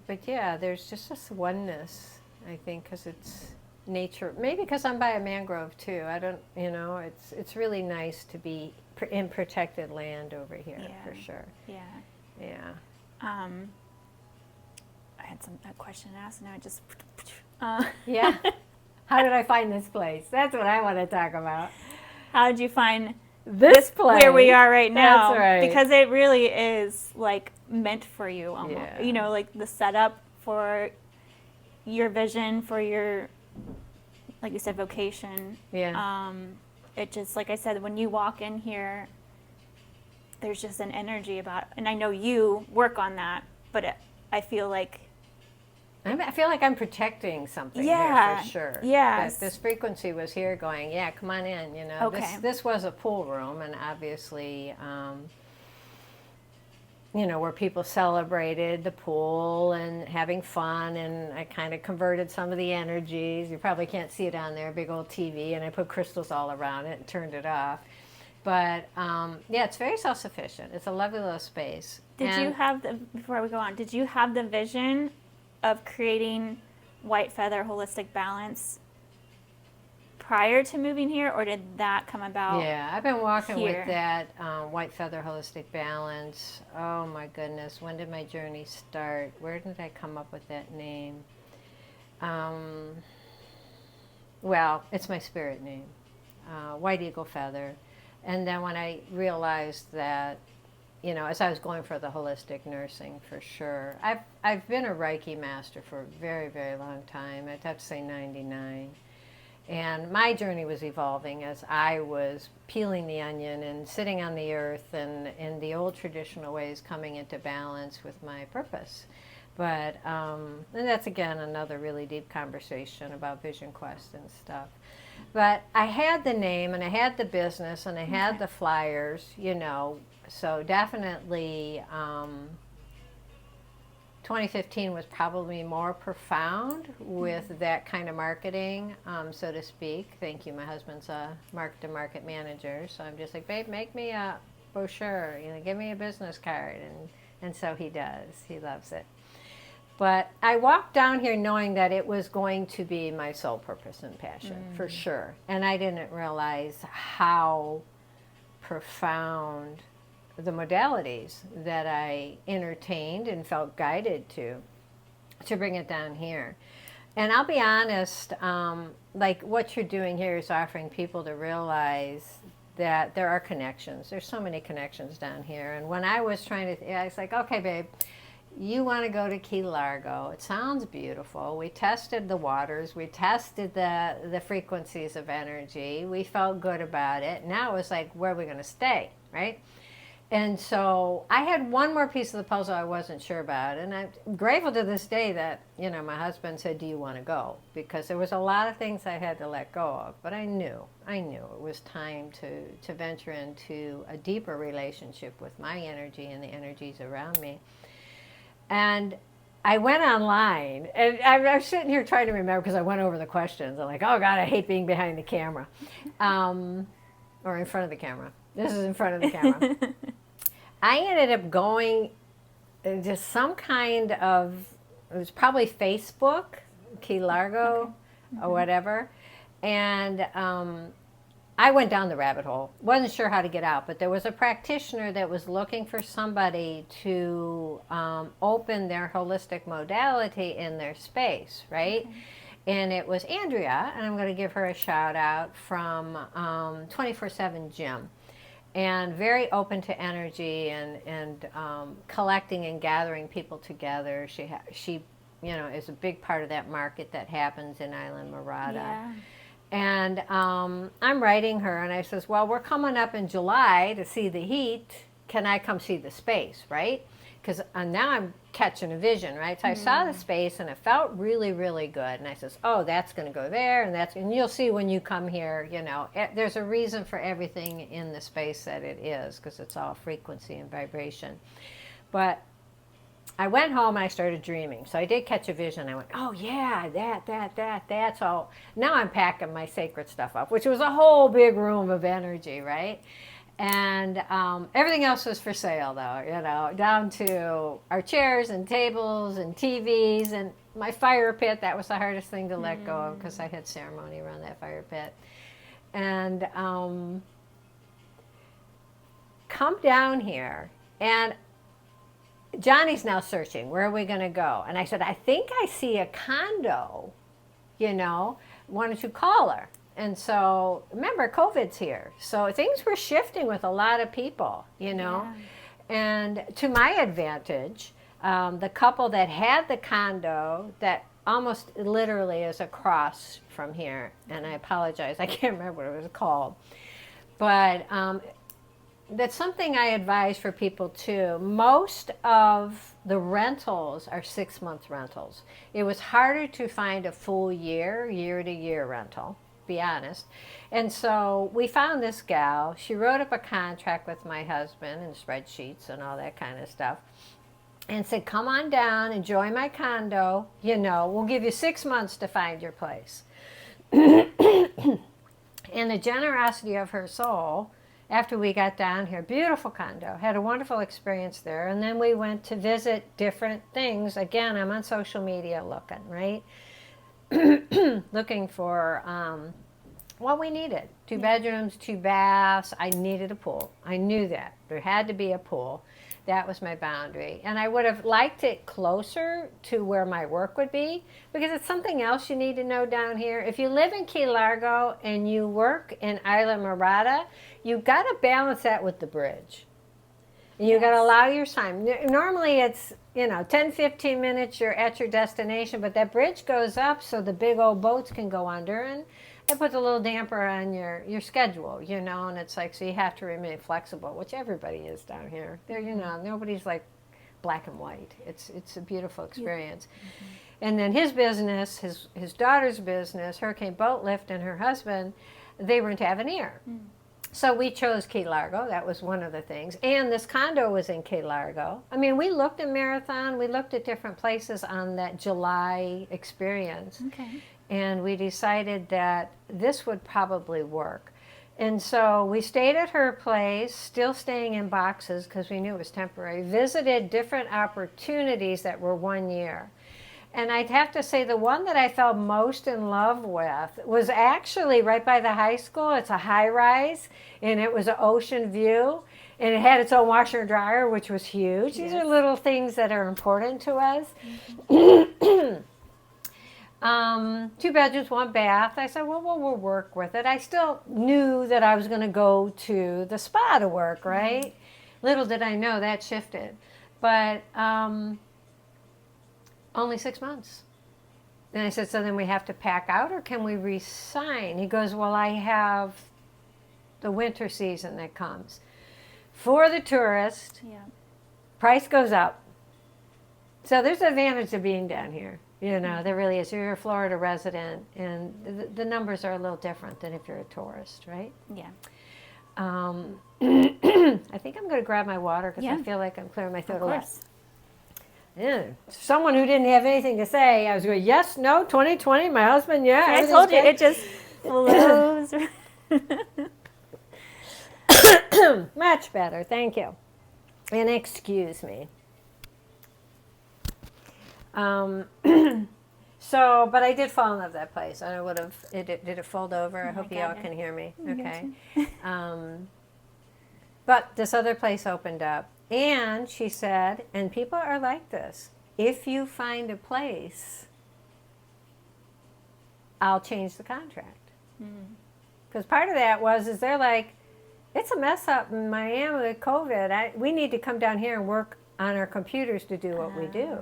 But yeah, there's just this oneness, I think, because it's nature. Maybe because I'm by a mangrove too. I don't, it's really nice to be in protected land over here, for sure. Yeah. Yeah. I had a question to ask, and now I just. Yeah. How did I find this place? That's what I want to talk about. How did you find This place. where we are right now? That's right. Because it really is like meant for you, almost. Yeah. You know, like the setup for your vision, for your, like you said, vocation. Yeah. It just, like I said, when you walk in here, there's just an energy about it. And I know you work on that, but I feel like I feel like I'm protecting something Yeah, here for sure. yes. That this frequency was here going, yeah, come on in, Okay. This was a pool room, and obviously, where people celebrated the pool and having fun, and I kind of converted some of the energies. You probably can't see it on there, big old TV, and I put crystals all around it and turned it off. But yeah, it's very self-sufficient. It's a lovely little space. Before we go on, did you have the vision of creating White Feather Holistic Balance prior to moving here, or did that come about? Yeah, I've been walking here? with that White Feather Holistic Balance. Oh my goodness, when did my journey start? Where did I come up with that name? Well, it's my spirit name, White Eagle Feather. And then when I realized that, as I was going for the holistic nursing, for sure. I've been a Reiki master for a very, very long time. I'd have to say 99. And my journey was evolving as I was peeling the onion and sitting on the earth and in the old traditional ways coming into balance with my purpose. But and that's, again, another really deep conversation about Vision Quest and stuff. But I had the name, and I had the business, and I had the flyers, so definitely 2015 was probably more profound with that kind of marketing, so to speak. Thank you. My husband's a market-to-market manager, so I'm just like, babe, make me a brochure, give me a business card, and so he does. He loves it. But I walked down here knowing that it was going to be my sole purpose and passion, for sure. And I didn't realize how profound the modalities that I entertained and felt guided to bring it down here. And I'll be honest, like what you're doing here is offering people to realize that there are connections. There's so many connections down here. And when I was trying to, I was like, okay, babe, you want to go to Key Largo. It sounds beautiful. We tested the waters. We tested the frequencies of energy. We felt good about it. Now it was like, where are we going to stay, right? And so I had one more piece of the puzzle I wasn't sure about. And I'm grateful to this day that, my husband said, do you want to go? Because there was a lot of things I had to let go of. But I knew it was time to venture into a deeper relationship with my energy and the energies around me. And I went online, and I'm sitting here trying to remember because I went over the questions. I'm like, oh God, I hate being behind the camera, or in front of the camera. This is in front of the camera. I ended up going just some kind of, it was probably Facebook, Key Largo, or whatever, and I went down the rabbit hole. Wasn't sure how to get out, but there was a practitioner that was looking for somebody to open their holistic modality in their space, right? Okay. And it was Andrea, and I'm going to give her a shout out from 24/7 Gym. and very open to energy and collecting and gathering people together. She is a big part of that market that happens in Island Mirada. Yeah. And I'm writing her, and I says, well, we're coming up in July to see the heat. Can I come see the space, right? Because now I'm catching a vision, right? So I saw the space, and it felt really, really good. And I says, oh, that's going to go there, and you'll see when you come here, there's a reason for everything in the space that it is, because it's all frequency and vibration. But I went home and I started dreaming. So I did catch a vision. I went, oh yeah, that's all. Now I'm packing my sacred stuff up, which was a whole big room of energy, right? And everything else was for sale, though, down to our chairs and tables and TVs and my fire pit. That was the hardest thing to let go of, because I had ceremony around that fire pit. And come down here, and Johnny's now searching, where are we going to go? And I said, I think I see a condo, why don't you call her? And so, remember, COVID's here. So things were shifting with a lot of people, Yeah. And to my advantage, the couple that had the condo that almost literally is across from here, and I apologize, I can't remember what it was called, but that's something I advise for people too. Most of the rentals are 6-month rentals. It was harder to find a full year-to-year rental, be honest. And so we found this gal. She wrote up a contract with my husband and spreadsheets and all that kind of stuff, and said, come on down, enjoy my condo. We'll give you 6 months to find your place. And the generosity of her soul, after we got down here, beautiful condo, had a wonderful experience there. And then we went to visit different things. Again, I'm on social media looking, right? Looking for what we needed. 2 bedrooms, 2 baths. I needed a pool. I knew that. There had to be a pool. That was my boundary. And I would have liked it closer to where my work would be, because it's something else you need to know down here. If you live in Key Largo and you work in Isla Mirada, you've got to balance that with the bridge. And you've got to allow your time. Normally it's, 10, 15 minutes, you're at your destination, but that bridge goes up so the big old boats can go under, and it puts a little damper on your schedule, and it's like, so you have to remain flexible, which everybody is down here. There, nobody's like black and white. It's a beautiful experience. Mm-hmm. And then his business, his daughter's business, Hurricane Boat Lift, and her husband, they were in Tavernier. Mm. So we chose Key Largo. That was one of the things. And this condo was in Key Largo. I mean, we looked at Marathon. We looked at different places on that July experience. Okay. And we decided that this would probably work. And so we stayed at her place, still staying in boxes because we knew it was temporary, visited different opportunities that were 1 year. And I'd have to say the one that I fell most in love with was actually right by the high school. It's a high-rise, and it was an ocean view, and it had its own washer and dryer, which was huge. Yes. These are little things that are important to us. Mm-hmm. 2 bedrooms, 1 bath. I said, well, we'll work with it. I still knew that I was going to go to the spa to work, right? Mm-hmm. Little did I know that shifted. But only 6 months. And I said, so then we have to pack out, or can we re-sign? He goes, well, I have the winter season that comes. For the tourist, price goes up. So there's an advantage to being down here. There really is. You're a Florida resident, and the numbers are a little different than if you're a tourist, right? Yeah. I think I'm going to grab my water because I feel like I'm clearing my throat a lot. Yeah. Someone who didn't have anything to say, I was going, yes, no, 2020, my husband, yeah. I told you, it just flows. Much better, thank you. And excuse me. So, but I did fall in love with that place. I would have, did it fold over? I hope you all can hear me. Okay. But this other place opened up. And she said, and people are like this, if you find a place, I'll change the contract. Because part of that is they're like, it's a mess up in Miami with COVID. We need to come down here and work on our computers to do what we do.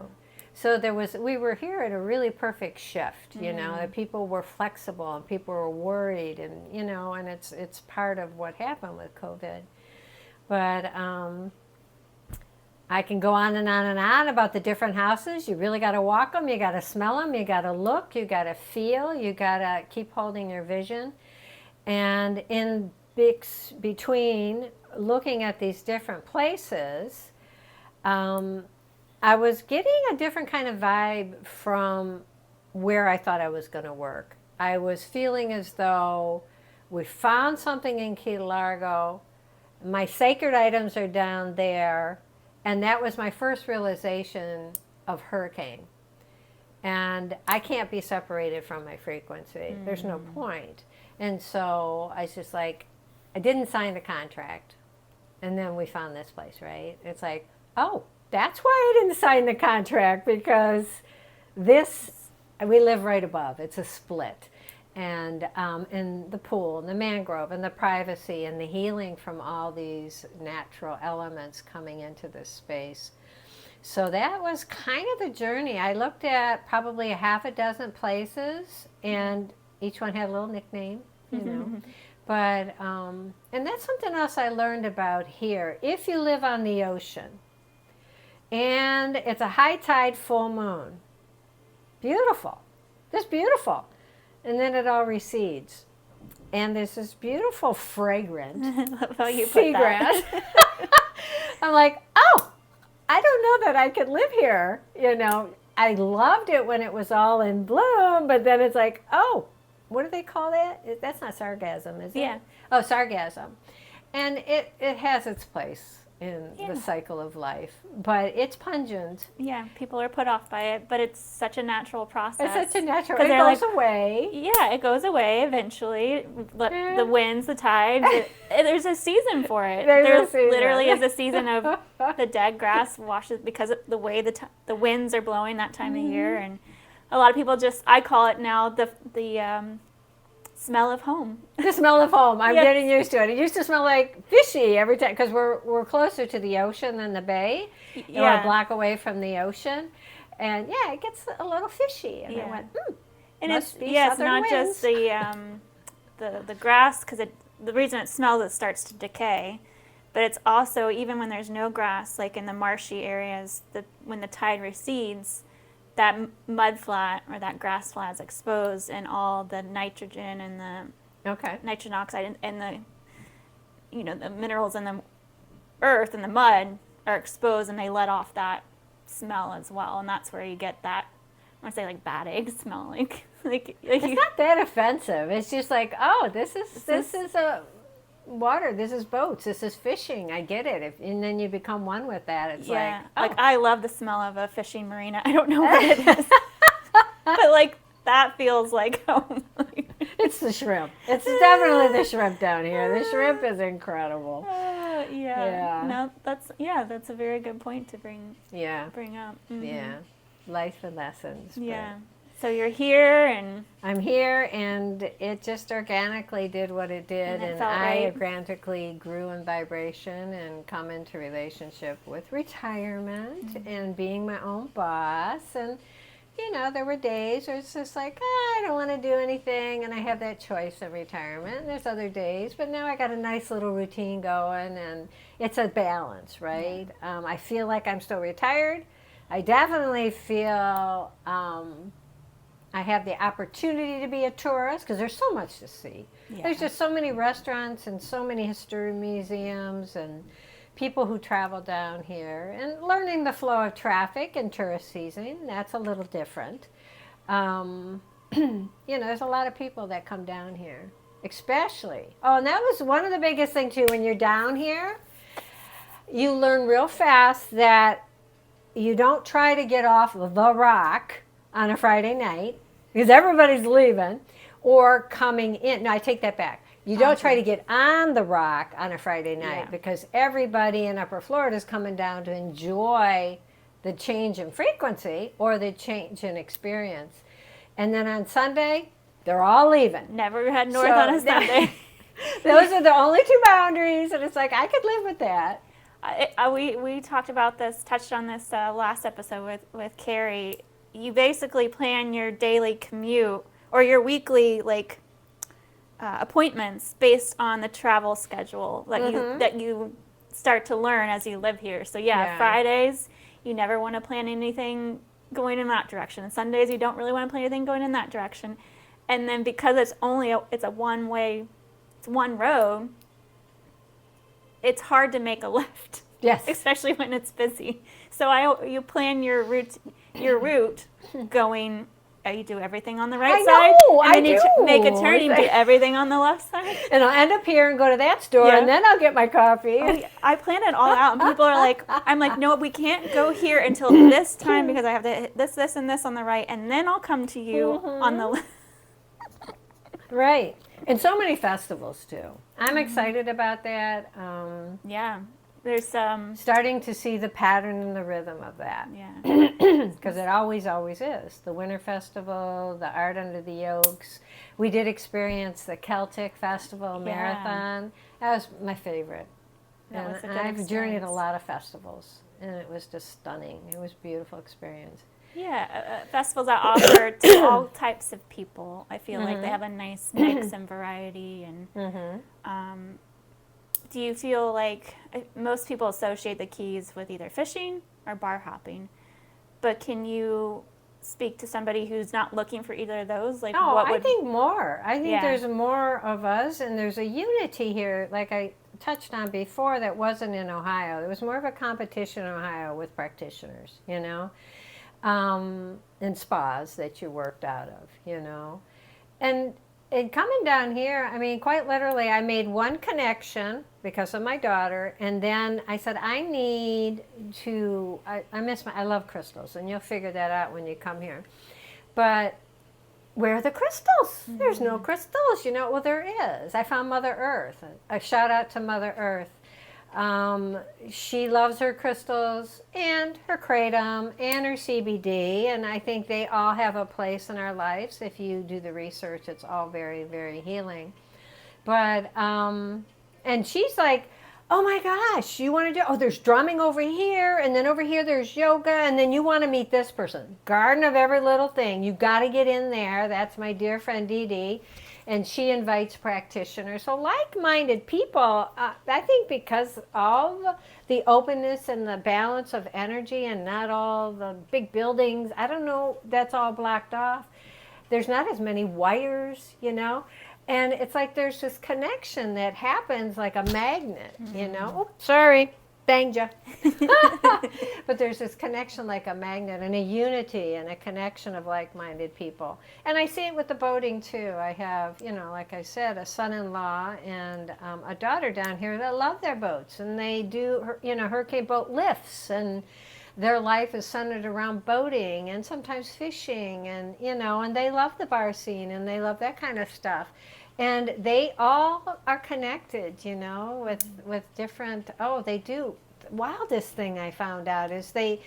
So we were here at a really perfect shift, you know, that people were flexible and people were worried, and you know, and it's part of what happened with COVID. But I can go on and on and on about the different houses. You really got to walk them, you got to smell them, you got to look, you got to feel, you got to keep holding your vision. And in between looking at these different places, I was getting a different kind of vibe from where I thought I was going to work. I was feeling as though we found something in Key Largo. My sacred items are down there. And that was my first realization of hurricane. And I can't be separated from my frequency. There's no point. And so I was just like, I didn't sign the contract. And then we found this place, right? It's like, oh, that's why I didn't sign the contract, because we live right above. It's a split. And the pool and the mangrove and the privacy and the healing from all these natural elements coming into this space. So that was kind of the journey. I looked at probably a half a dozen places, and each one had a little nickname, you know. But, and that's something else I learned about here. If you live on the ocean, and it's a high tide, full moon, beautiful, just beautiful. And then it all recedes. And there's this beautiful, fragrant seagrass. I'm like, oh, I don't know that I could live here. You know, I loved it when it was all in bloom, but then it's like, oh, what do they call that? That's not sargasm, is it? Yeah. Oh, sargasm. And it has its place in the cycle of life, but it's pungent. Yeah, people are put off by it, but it's such a natural process. It's such a natural, it goes away. Yeah, it goes away eventually. The winds, the tides, there's a season for it. There literally is a season of the dead grass washes because of the way the winds are blowing that time of year. And a lot of people I call it now the smell of home. The smell of home. I'm getting used to it. It used to smell like fishy every time, because we're closer to the ocean than the bay. Yeah. We're a block away from the ocean. And yeah, it gets a little fishy. And I went, and it's not winds. Just the grass, because the reason it smells, it starts to decay. But it's also, even when there's no grass, like in the marshy areas, when the tide recedes, that mud flat or that grass flat is exposed, and all the nitrogen and the nitrogen oxide and the minerals in the earth and the mud are exposed, and they let off that smell as well, and that's where you get that, I want to say, like bad egg smell, like it's not that offensive. It's just like, oh, this is a water, this is boats, this is fishing. I get it. And then you become one with that. It's like, oh. Like I love the smell of a fishing marina. I don't know what it is, but like that feels like home. It's the shrimp. It's definitely the shrimp down here. The shrimp is incredible. No, that's a very good point to bring up. Yeah, life and lessons. Yeah. So you're here, and I'm here, and it just organically did what it did, and I organically grew in vibration and come into relationship with retirement and being my own boss. And you know, there were days where it's just like, I don't want to do anything, and I have that choice of retirement. And there's other days, but now I got a nice little routine going, and it's a balance, right? I feel like I'm still retired. I definitely feel I have the opportunity to be a tourist, because there's so much to see. There's just so many restaurants and so many history museums and people who travel down here, and learning the flow of traffic in tourist season. That's a little different. You know, there's a lot of people that come down here, especially. Oh, and that was one of the biggest things too. When you're down here, you learn real fast that you don't try to get off the rock on a Friday night, because everybody's leaving, or coming in. No, I take that back. You don't try to get on the rock on a Friday night, because everybody in Upper Florida is coming down to enjoy the change in frequency or the change in experience. And then on Sunday, they're all leaving. Never head north on a Sunday. Those are the only two boundaries, and it's like I could live with that. We touched on this last episode with Carrie. You basically plan your daily commute or your weekly appointments based on the travel schedule that you start to learn as you live here. So Fridays you never want to plan anything going in that direction. And Sundays you don't really want to plan anything going in that direction. And then because it's a one way, it's one road. It's hard to make a left. Yes. Especially when it's busy. So you plan your route going. You do everything on the right side, and then you make a turn and do everything on the left side. And I'll end up here and go to that store, and then I'll get my coffee. I plan it all out, and people are like, I'm like, no, we can't go here until this time because I have to hit this, and this on the right, and then I'll come to you on the left. Right. And so many festivals, too. I'm excited about that. There's starting to see the pattern and the rhythm of that. Yeah. Because it always is. The Winter Festival, the Art Under the Yokes. We did experience the Celtic Festival Marathon. That was my favorite. And I've journeyed a lot of festivals, and it was just stunning. It was a beautiful experience. Yeah, festivals that offer to all types of people. I feel like they have a nice mix and variety. And do you feel like most people associate the Keys with either fishing or bar hopping? But can you speak to somebody who's not looking for either of those? I think more. I think there's more of us, and there's a unity here, like I touched on before, that wasn't in Ohio. There was more of a competition in Ohio with practitioners, and spas that you worked out of, And coming down here, I mean, quite literally, I made one connection because of my daughter, and then I said, I love crystals, and you'll figure that out when you come here. But where are the crystals? There's no crystals, Well, there is. I found Mother Earth. A shout out to Mother Earth. She loves her crystals and her kratom and her CBD, and I think they all have a place in our lives. If you do the research, it's all very, very healing. But, and she's like, oh my gosh, you want to do, there's drumming over here, and then over here there's yoga, and then you want to meet this person. Garden of every little thing. You've got to get in there. That's my dear friend Dee Dee. And she invites practitioners. So like-minded people, I think because of the openness and the balance of energy and not all the big buildings, I don't know, that's all blocked off. There's not as many wires, And it's like there's this connection that happens like a magnet, Oh, sorry. Banged you. But there's this connection like a magnet, and a unity and a connection of like-minded people. And I see it with the boating too. I have, like I said, a son-in-law and a daughter down here that love their boats, and they do, hurricane boat lifts, and their life is centered around boating and sometimes fishing, and and they love the bar scene and they love that kind of stuff. And they all are connected, with different, they do. The wildest thing I found out is I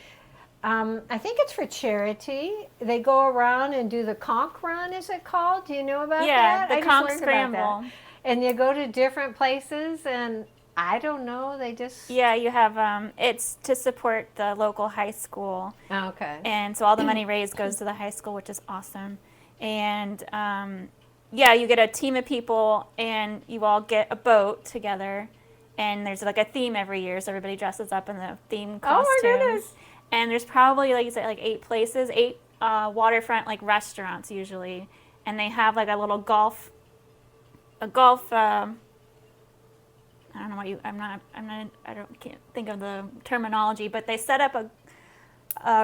think it's for charity. They go around and do the conch run, is it called? Do you know about that? Yeah, the conch scramble. And you go to different places, and I don't know, they just... Yeah, you have, it's to support the local high school. Oh, okay. And so all the money raised goes to the high school, which is awesome. And... you get a team of people, and you all get a boat together, and there's like a theme every year, so everybody dresses up in the theme costumes. Oh my goodness! And there's probably, like you said, like 8 places, 8 waterfront like restaurants usually, and they have like a little golf. I don't know what can't think of the terminology, but they set up a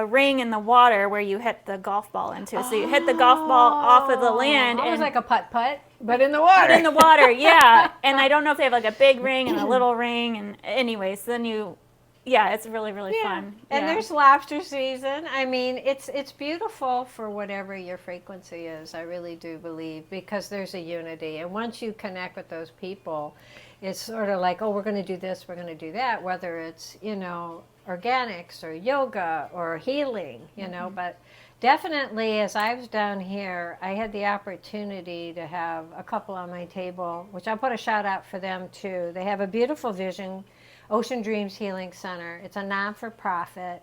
ring in the water where you hit the golf ball into. So you hit the golf ball off of the land. It was like a putt-putt, but in the water. In the water, yeah. And I don't know if they have like a big ring and a little ring. And anyways, then it's really, really fun. And there's lobster season. I mean, it's beautiful for whatever your frequency is. I really do believe, because there's a unity. And once you connect with those people, it's sort of like, we're going to do this, we're going to do that, whether it's, organics or yoga or healing, but Definitely, as I was down here, I had the opportunity to have a couple on my table, which I'll put a shout out for them too. They have a beautiful vision, Ocean Dreams Healing Center. It's a non-for-profit.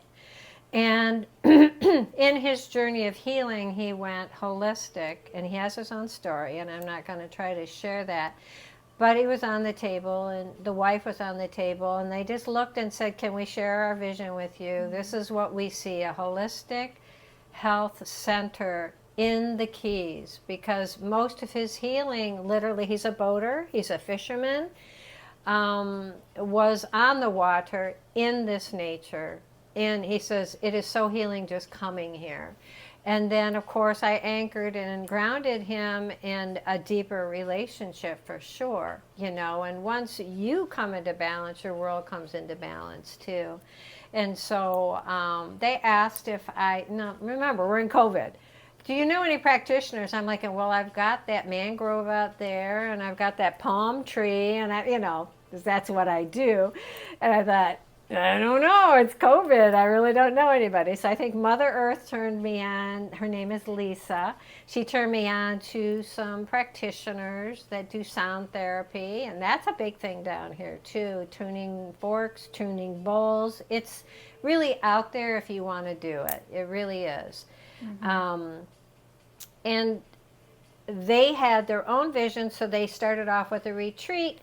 And in his journey of healing, he went holistic, and he has his own story, and I'm not going to try to share that. But he was on the table, and the wife was on the table, and they just looked and said, can we share our vision with you? This is what we see, a holistic health center in the Keys, because most of his healing, literally, he's a boater, he's a fisherman, was on the water in this nature. And he says, it is so healing just coming here. And then, of course, I anchored and grounded him in a deeper relationship for sure, and once you come into balance, your world comes into balance too. And so they asked if remember, we're in COVID. Do you know any practitioners? I'm like, well, I've got that mangrove out there, and I've got that palm tree, and because that's what I do. And I thought, I don't know, it's COVID. I really don't know anybody. So I think Mother Earth turned me on. Her name is Lisa. She turned me on to some practitioners that do sound therapy. And that's a big thing down here too. Tuning forks, tuning bowls. It's really out there if you want to do it. It really is. And they had their own vision. So they started off with a retreat.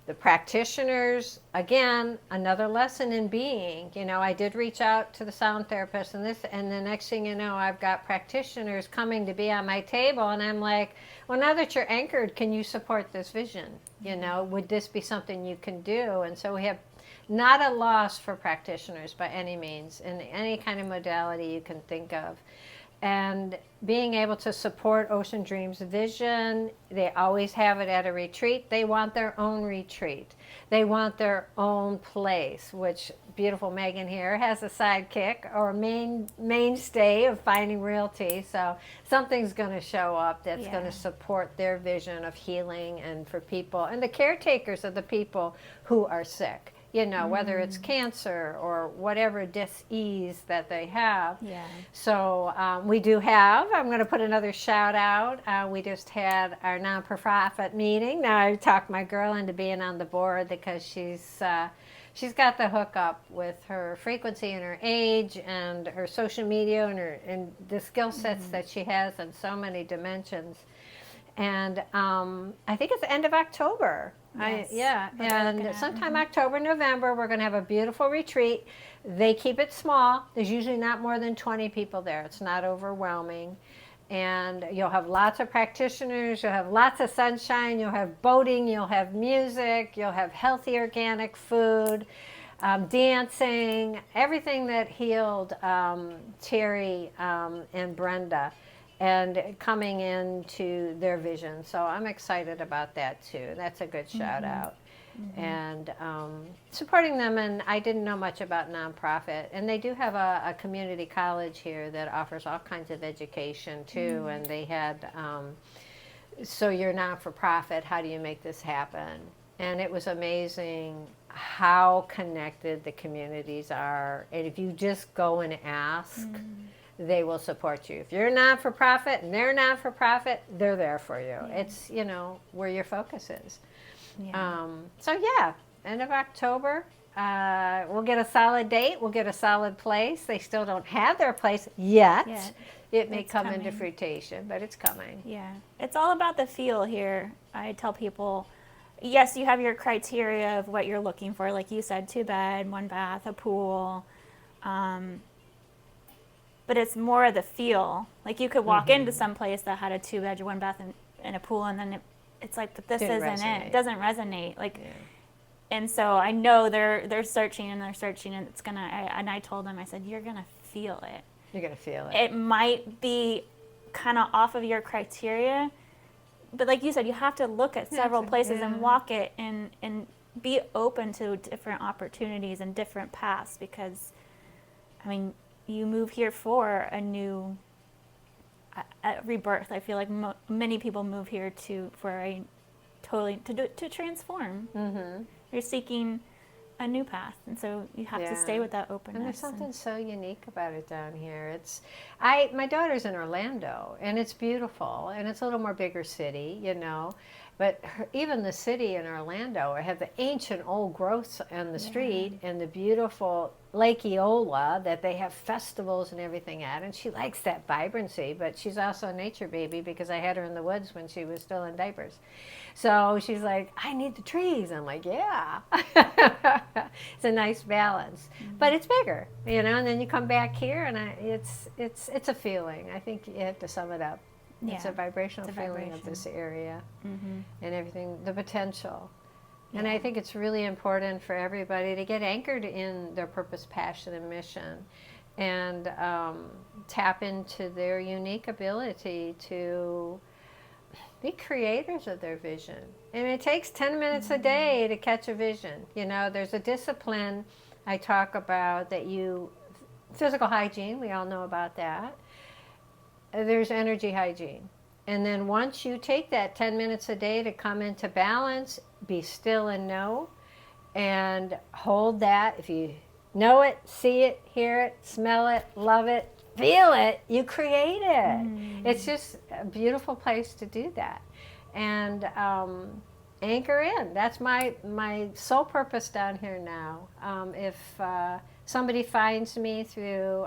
The practitioners, again, another lesson in being. I did reach out to the sound therapist and the next thing you know, I've got practitioners coming to be on my table, and I'm like, well, now that you're anchored, can you support this vision? Would this be something you can do? And so we have not a loss for practitioners by any means, in any kind of modality you can think of. And being able to support Ocean Dreams vision, they always have it at a retreat. They want their own retreat. They want their own place, which beautiful Megan here has a sidekick or mainstay of Finding Realty. So something's going to show up that's going to support their vision of healing and for people and the caretakers of the people who are sick. Whether it's cancer or whatever dis-ease that they have. Yeah. So we do have, I'm going to put another shout out. We just had our non-profit meeting. Now I talked my girl into being on the board because she's got the hookup with her frequency and her age and her social media and the skill sets that she has in so many dimensions. And I think it's the end of October. Yes. And sometime October, November, we're going to have a beautiful retreat. They keep it small. There's usually not more than 20 people there. It's not overwhelming. And you'll have lots of practitioners. You'll have lots of sunshine. You'll have boating. You'll have music. You'll have healthy organic food, dancing, everything that healed Terry and Brenda, and coming into their vision. So I'm excited about that too. That's a good shout out. And supporting them. And I didn't know much about nonprofit. And they do have a community college here that offers all kinds of education too. And they had, so you're not-for-profit, how do you make this happen? And it was amazing how connected the communities are. And if you just go and ask, they will support you. If you're not-for-profit and they're not-for-profit, they're there for you. It's, where your focus is. End of October, we'll get a solid date. We'll get a solid place. They still don't have their place yet. It may come into fruition, but it's coming. Yeah. It's all about the feel here. I tell people, yes, you have your criteria of what you're looking for. Like you said, 2 bed, 1 bath, a pool. But it's more of the feel. Like you could walk into some place that had a 2 bed, 1 bath, and a pool, and then it's like, but this isn't it. It doesn't resonate. And so I know they're searching and it's gonna. And I told them, I said, you're gonna feel it. You're gonna feel it. It might be kind of off of your criteria, but like you said, you have to look at several places and walk it and be open to different opportunities and different paths, because, I mean, you move here for a new rebirth. I feel like many people move here to transform. You're seeking a new path, and so you have to stay with that openness. And there's something so unique about it down here. My daughter's in Orlando, and it's beautiful, and it's a little more bigger city, but even the city in Orlando had the ancient old growths on the street and the beautiful Lake Eola that they have festivals and everything at, and she likes that vibrancy, but she's also a nature baby because I had her in the woods when she was still in diapers. So she's like, I need the trees. I'm like, yeah. It's a nice balance, but it's bigger, and then you come back here and it's a feeling. I think you have to sum it up. It's a vibrational feeling of this area and everything, the potential. Yeah. And I think it's really important for everybody to get anchored in their purpose, passion, and mission, and tap into their unique ability to be creators of their vision. And it takes 10 minutes a day to catch a vision. There's a discipline I talk about physical hygiene, we all know about that. There's energy hygiene. And then once you take that 10 minutes a day to come into balance, be still and know, and hold that. If you know it, see it, hear it, smell it, love it, feel it, you create it. It's just a beautiful place to do that. And anchor in. That's my sole purpose down here now. If somebody finds me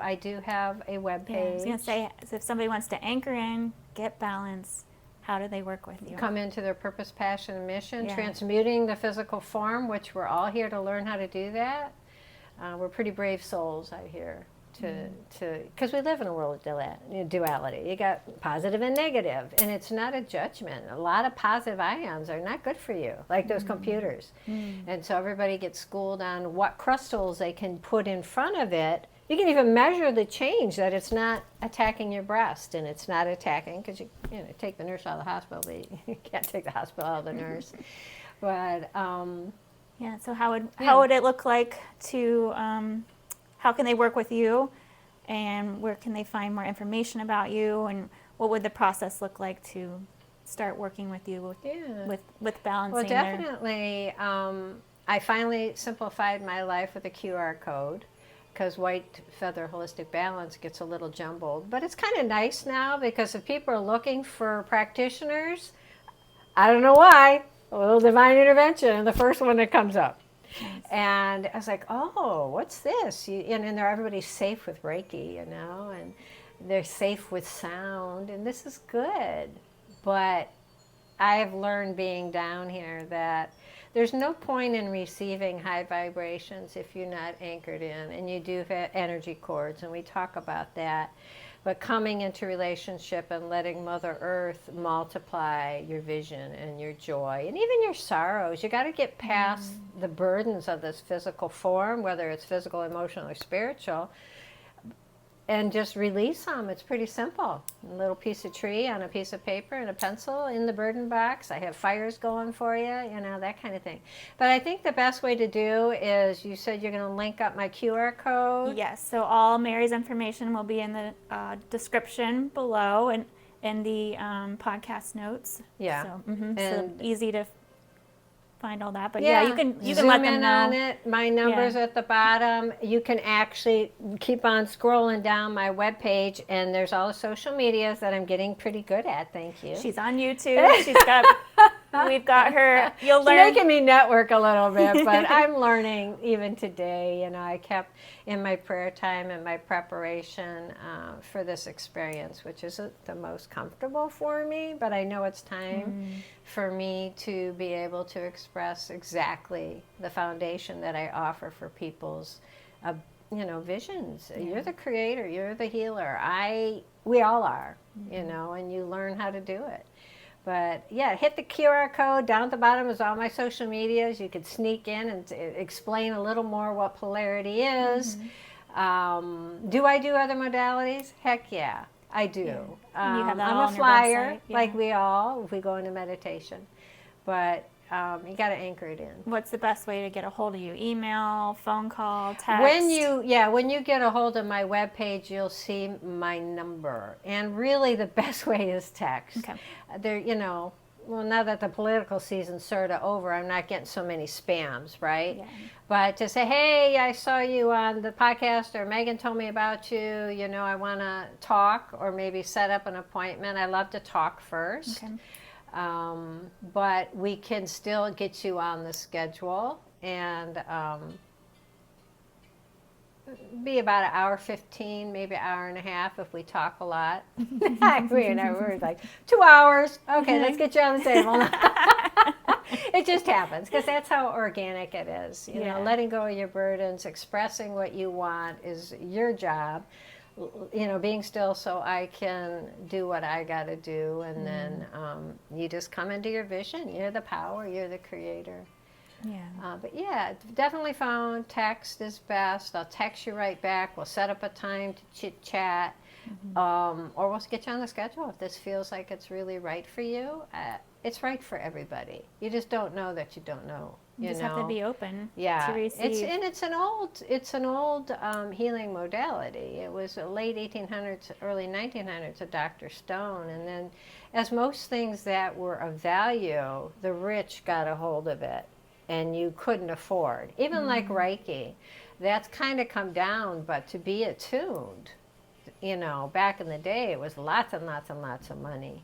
I do have a web page. I was going to say, so if somebody wants to anchor in, get balance, how do they work with you? Come into their purpose, passion, and mission, transmuting the physical form, which we're all here to learn how to do that. We're pretty brave souls out here because we live in a world of duality. You got positive and negative, and it's not a judgment. A lot of positive ions are not good for you, like those computers. And so everybody gets schooled on what crystals they can put in front of it. You can even measure the change, that it's not attacking your breast, and it's not attacking, because you take the nurse out of the hospital, but you can't take the hospital out of the nurse. But so how would it look like to how can they work with you, and where can they find more information about you, and what would the process look like to start working with you with balancing? Well, definitely, I finally simplified my life with a QR code, because White Feather Holistic Balance gets a little jumbled. But it's kind of nice now, because if people are looking for practitioners, I don't know why, a little divine intervention, and the first one that comes up. Nice. And I was like, oh, what's this? And everybody's safe with Reiki, and they're safe with sound, and this is good. But I've learned being down here that there's no point in receiving high vibrations if you're not anchored in, and you do have energy cords, and we talk about that. But coming into relationship and letting Mother Earth multiply your vision and your joy and even your sorrows. You got to get past the burdens of this physical form, whether it's physical, emotional, or spiritual, and just release them. It's pretty simple. A little piece of tree on a piece of paper and a pencil in the burden box. I have fires going for you, that kind of thing. But I think the best way to do is, you said you're going to link up my QR code. Yes, so all Mary's information will be in the description below and in the podcast notes. Yeah. So easy to find all that, but you can Zoom let them in know. On it. My number's at the bottom. You can actually keep on scrolling down my webpage, and there's all the social medias that I'm getting pretty good at. Thank you. She's on YouTube. We've got her. You'll learn. She's making me network a little bit, but I'm learning even today. I kept in my prayer time and my preparation for this experience, which isn't the most comfortable for me, but I know it's time for me to be able to express exactly the foundation that I offer for people's visions. You're the creator, you're the healer. We all are, and you learn how to do it. But hit the QR code. Down at the bottom is all my social medias. You could sneak in and explain a little more what polarity is. Do I do other modalities? Heck yeah, I do. Yeah. You have that all I'm on a your flyer, website. like we all, if we go into meditation. But you got to anchor it in. What's the best way to get a hold of you? Email, phone call, text? When you get a hold of my webpage, you'll see my number. And really the best way is text. Okay. well, now that the political season's sort of over, I'm not getting so many spams, right? Yeah. But to say, hey, I saw you on the podcast, or Megan told me about you, I want to talk, or maybe set up an appointment. I love to talk first. Okay. But we can still get you on the schedule, and be about an hour 15, maybe an hour and a half if we talk a lot. We're like 2 hours. Okay, let's get you on the table. It just happens because that's how organic it is. Letting go of your burdens, expressing what you want is your job. Being still so I can do what I got to do, and then you just come into your vision. You're the power. You're the creator. Yeah. But yeah, definitely phone, text is best. I'll text you right back. We'll set up a time to chit chat, or we'll get you on the schedule if this feels like it's really right for you. It's right for everybody. You just don't know that you don't know. You just have to be open. Yeah, to receive. It's an old healing modality. It was late 1800s, early 1900s of Dr. Stone, and then, as most things that were of value, the rich got a hold of it. And you couldn't afford. Even like Reiki, that's kind of come down, but to be attuned, back in the day, it was lots and lots and lots of money,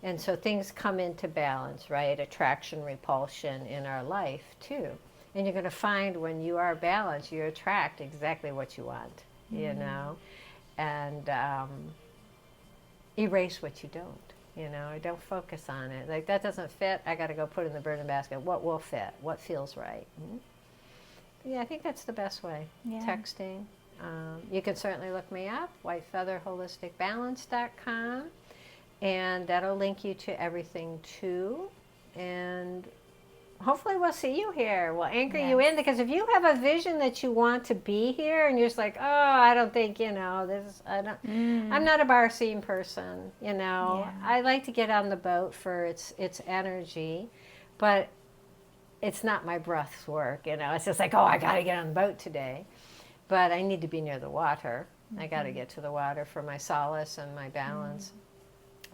And so things come into balance, right? Attraction, repulsion in our life, too. And you're going to find when you are balanced, you attract exactly what you want, and erase what you don't. Don't focus on it. Like, that doesn't fit, I got to go put it in the burden basket. What will fit? What feels right? Yeah, I think that's the best way. Yeah. Texting. You can certainly look me up, whitefeatherholisticbalance.com, and that'll link you to everything, too. And hopefully we'll see you here. We'll anchor you in, because if you have a vision that you want to be here and you're just like, oh, I don't think, I'm not a bar scene person, I like to get on the boat for its energy, but it's not my breath's work, it's just like, oh, I got to get on the boat today, but I need to be near the water. I got to get to the water for my solace and my balance.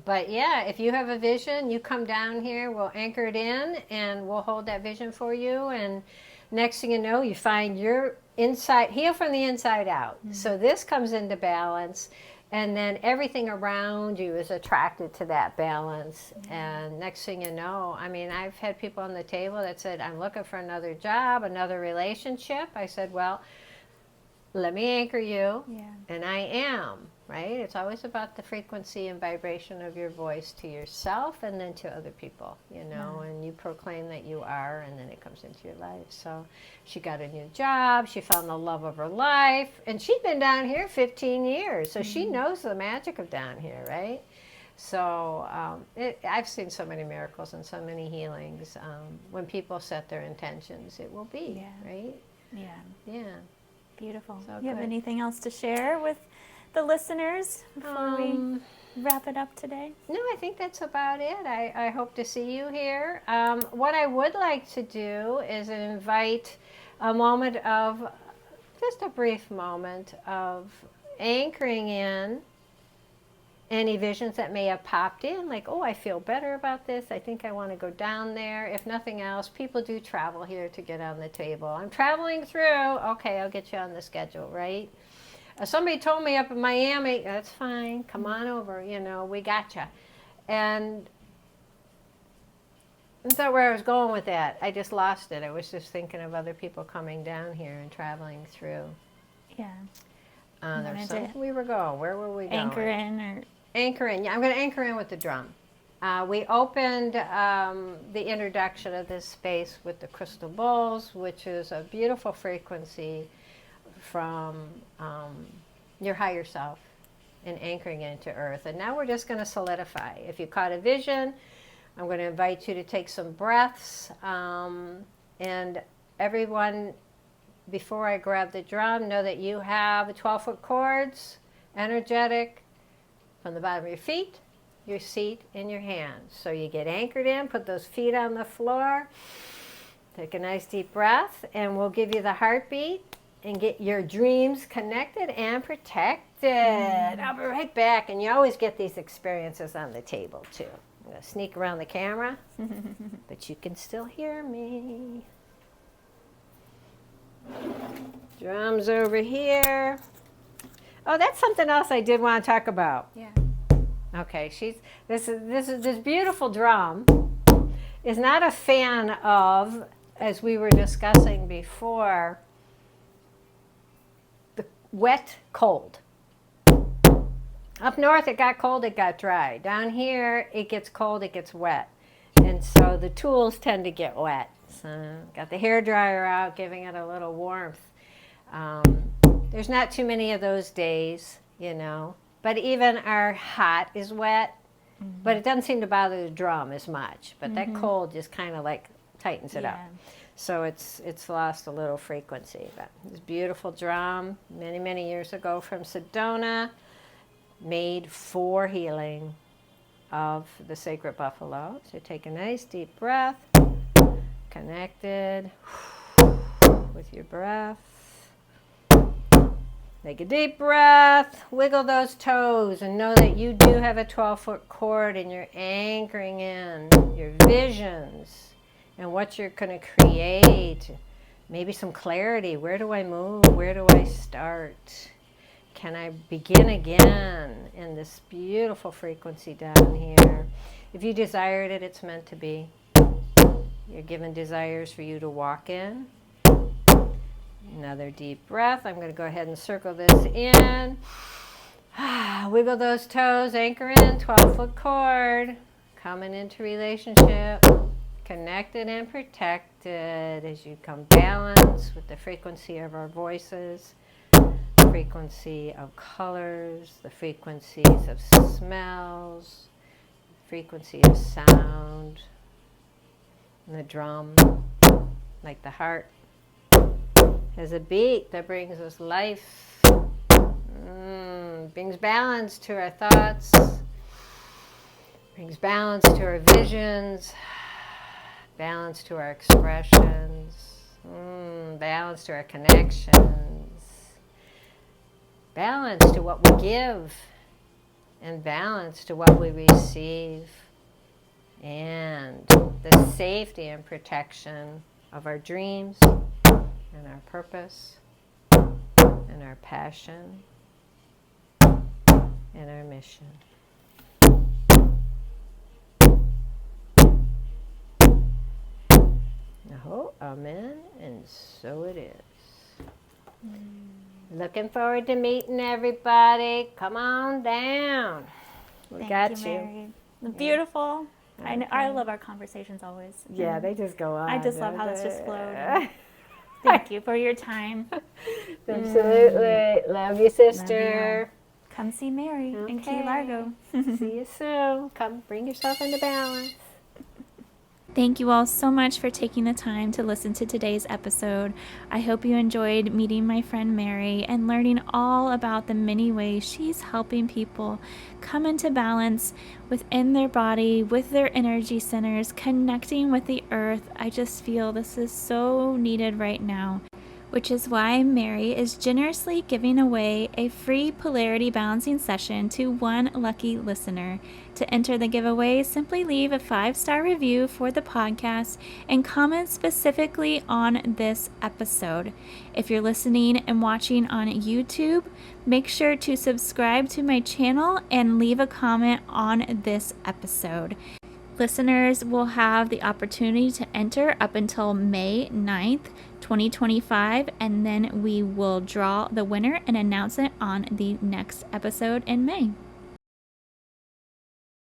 But yeah, if you have a vision, you come down here, we'll anchor it in, and we'll hold that vision for you. And next thing you know, you find your heal from the inside out. So this comes into balance, and then everything around you is attracted to that balance. And next thing you know, I've had people on the table that said, I'm looking for another job, another relationship. I said, well, let me anchor you, and I am. Right? It's always about the frequency and vibration of your voice to yourself and then to other people, and you proclaim that you are, and then it comes into your life. So she got a new job, she found the love of her life, and she'd been down here 15 years, so she knows the magic of down here, right? So I've seen so many miracles and so many healings. When people set their intentions, it will be, right? Yeah. Beautiful. So you have good. anything else to share with the listeners before we wrap it up today? No, I think that's about it. I hope to see you here. What I would like to do is invite a moment of, just a brief moment of anchoring in any visions that may have popped in, like, oh, I feel better about this. I think I want to go down there. If nothing else, people do travel here to get on the table. I'm traveling through. Okay, I'll get you on the schedule, right? Somebody told me up in Miami, that's fine, come on over, we got you. And that's not where I was going with that. I just lost it. I was just thinking of other people coming down here and traveling through. Yeah. There's something we were going. Where were we going? Anchor in, or anchor in. Yeah, I'm going to anchor in with the drum. We opened the introduction of this space with the crystal bowls, which is a beautiful frequency from your higher self and anchoring into earth. And now we're just going to solidify. If you caught a vision, I'm going to invite you to take some breaths. And everyone, before I grab the drum, know that you have 12-foot cords, energetic, from the bottom of your feet, your seat, and your hands. So you get anchored in, put those feet on the floor, take a nice deep breath, and we'll give you the heartbeat and get your dreams connected and protected. I'll be right back, and you always get these experiences on the table too. I'm going to sneak around the camera, but you can still hear me. Drums over here. Oh, that's something else I did want to talk about. Yeah. Okay, this beautiful drum is not a fan of, as we were discussing before, the wet, cold. Up north, it got cold, it got dry. Down here, it gets cold, it gets wet. And so the tools tend to get wet. So got the hair dryer out, giving it a little warmth. There's not too many of those days, you know. But even our hot is wet. But it doesn't seem to bother the drum as much. But that cold just kind of like tightens it up. So it's lost a little frequency. But this beautiful drum, many, many years ago from Sedona, made for healing of the sacred buffalo. So take a nice deep breath, connected with your breath. Take a deep breath, wiggle those toes, and know that you do have a 12-foot cord, and you're anchoring in your visions and what you're going to create. Maybe some clarity. Where do I move? Where do I start? Can I begin again in this beautiful frequency down here? If you desired it, it's meant to be. You're given desires for you to walk in. Another deep breath. I'm going to go ahead and circle this in. Wiggle those toes, anchor in, 12-foot cord. Coming into relationship, connected and protected as you come balance with the frequency of our voices, frequency of colors, the frequencies of smells, frequency of sound, and the drum, like the heart, has a beat that brings us life, brings balance to our thoughts, brings balance to our visions, balance to our expressions, balance to our connections, balance to what we give, and balance to what we receive, and the safety and protection of our dreams, and our purpose, and our passion, and our mission. Amen, and so it is. Looking forward to meeting everybody. Come on down. We got you. Mary. Beautiful. Okay. I love our conversations always. Yeah, they just go on. I just love how this just flowed. Thank you for your time. Absolutely. Love you, sister. Love you. Come see Mary in Key Largo. See you soon. Come bring yourself into balance. Thank you all so much for taking the time to listen to today's episode. I hope you enjoyed meeting my friend Mary and learning all about the many ways she's helping people come into balance within their body, with their energy centers, connecting with the earth. I just feel this is so needed right now, which is why Mary is generously giving away a free polarity balancing session to one lucky listener. To enter the giveaway, simply leave a 5-star review for the podcast and comment specifically on this episode. If you're listening and watching on YouTube, make sure to subscribe to my channel and leave a comment on this episode. Listeners will have the opportunity to enter up until May 9th, 2025, and then we will draw the winner and announce it on the next episode in May.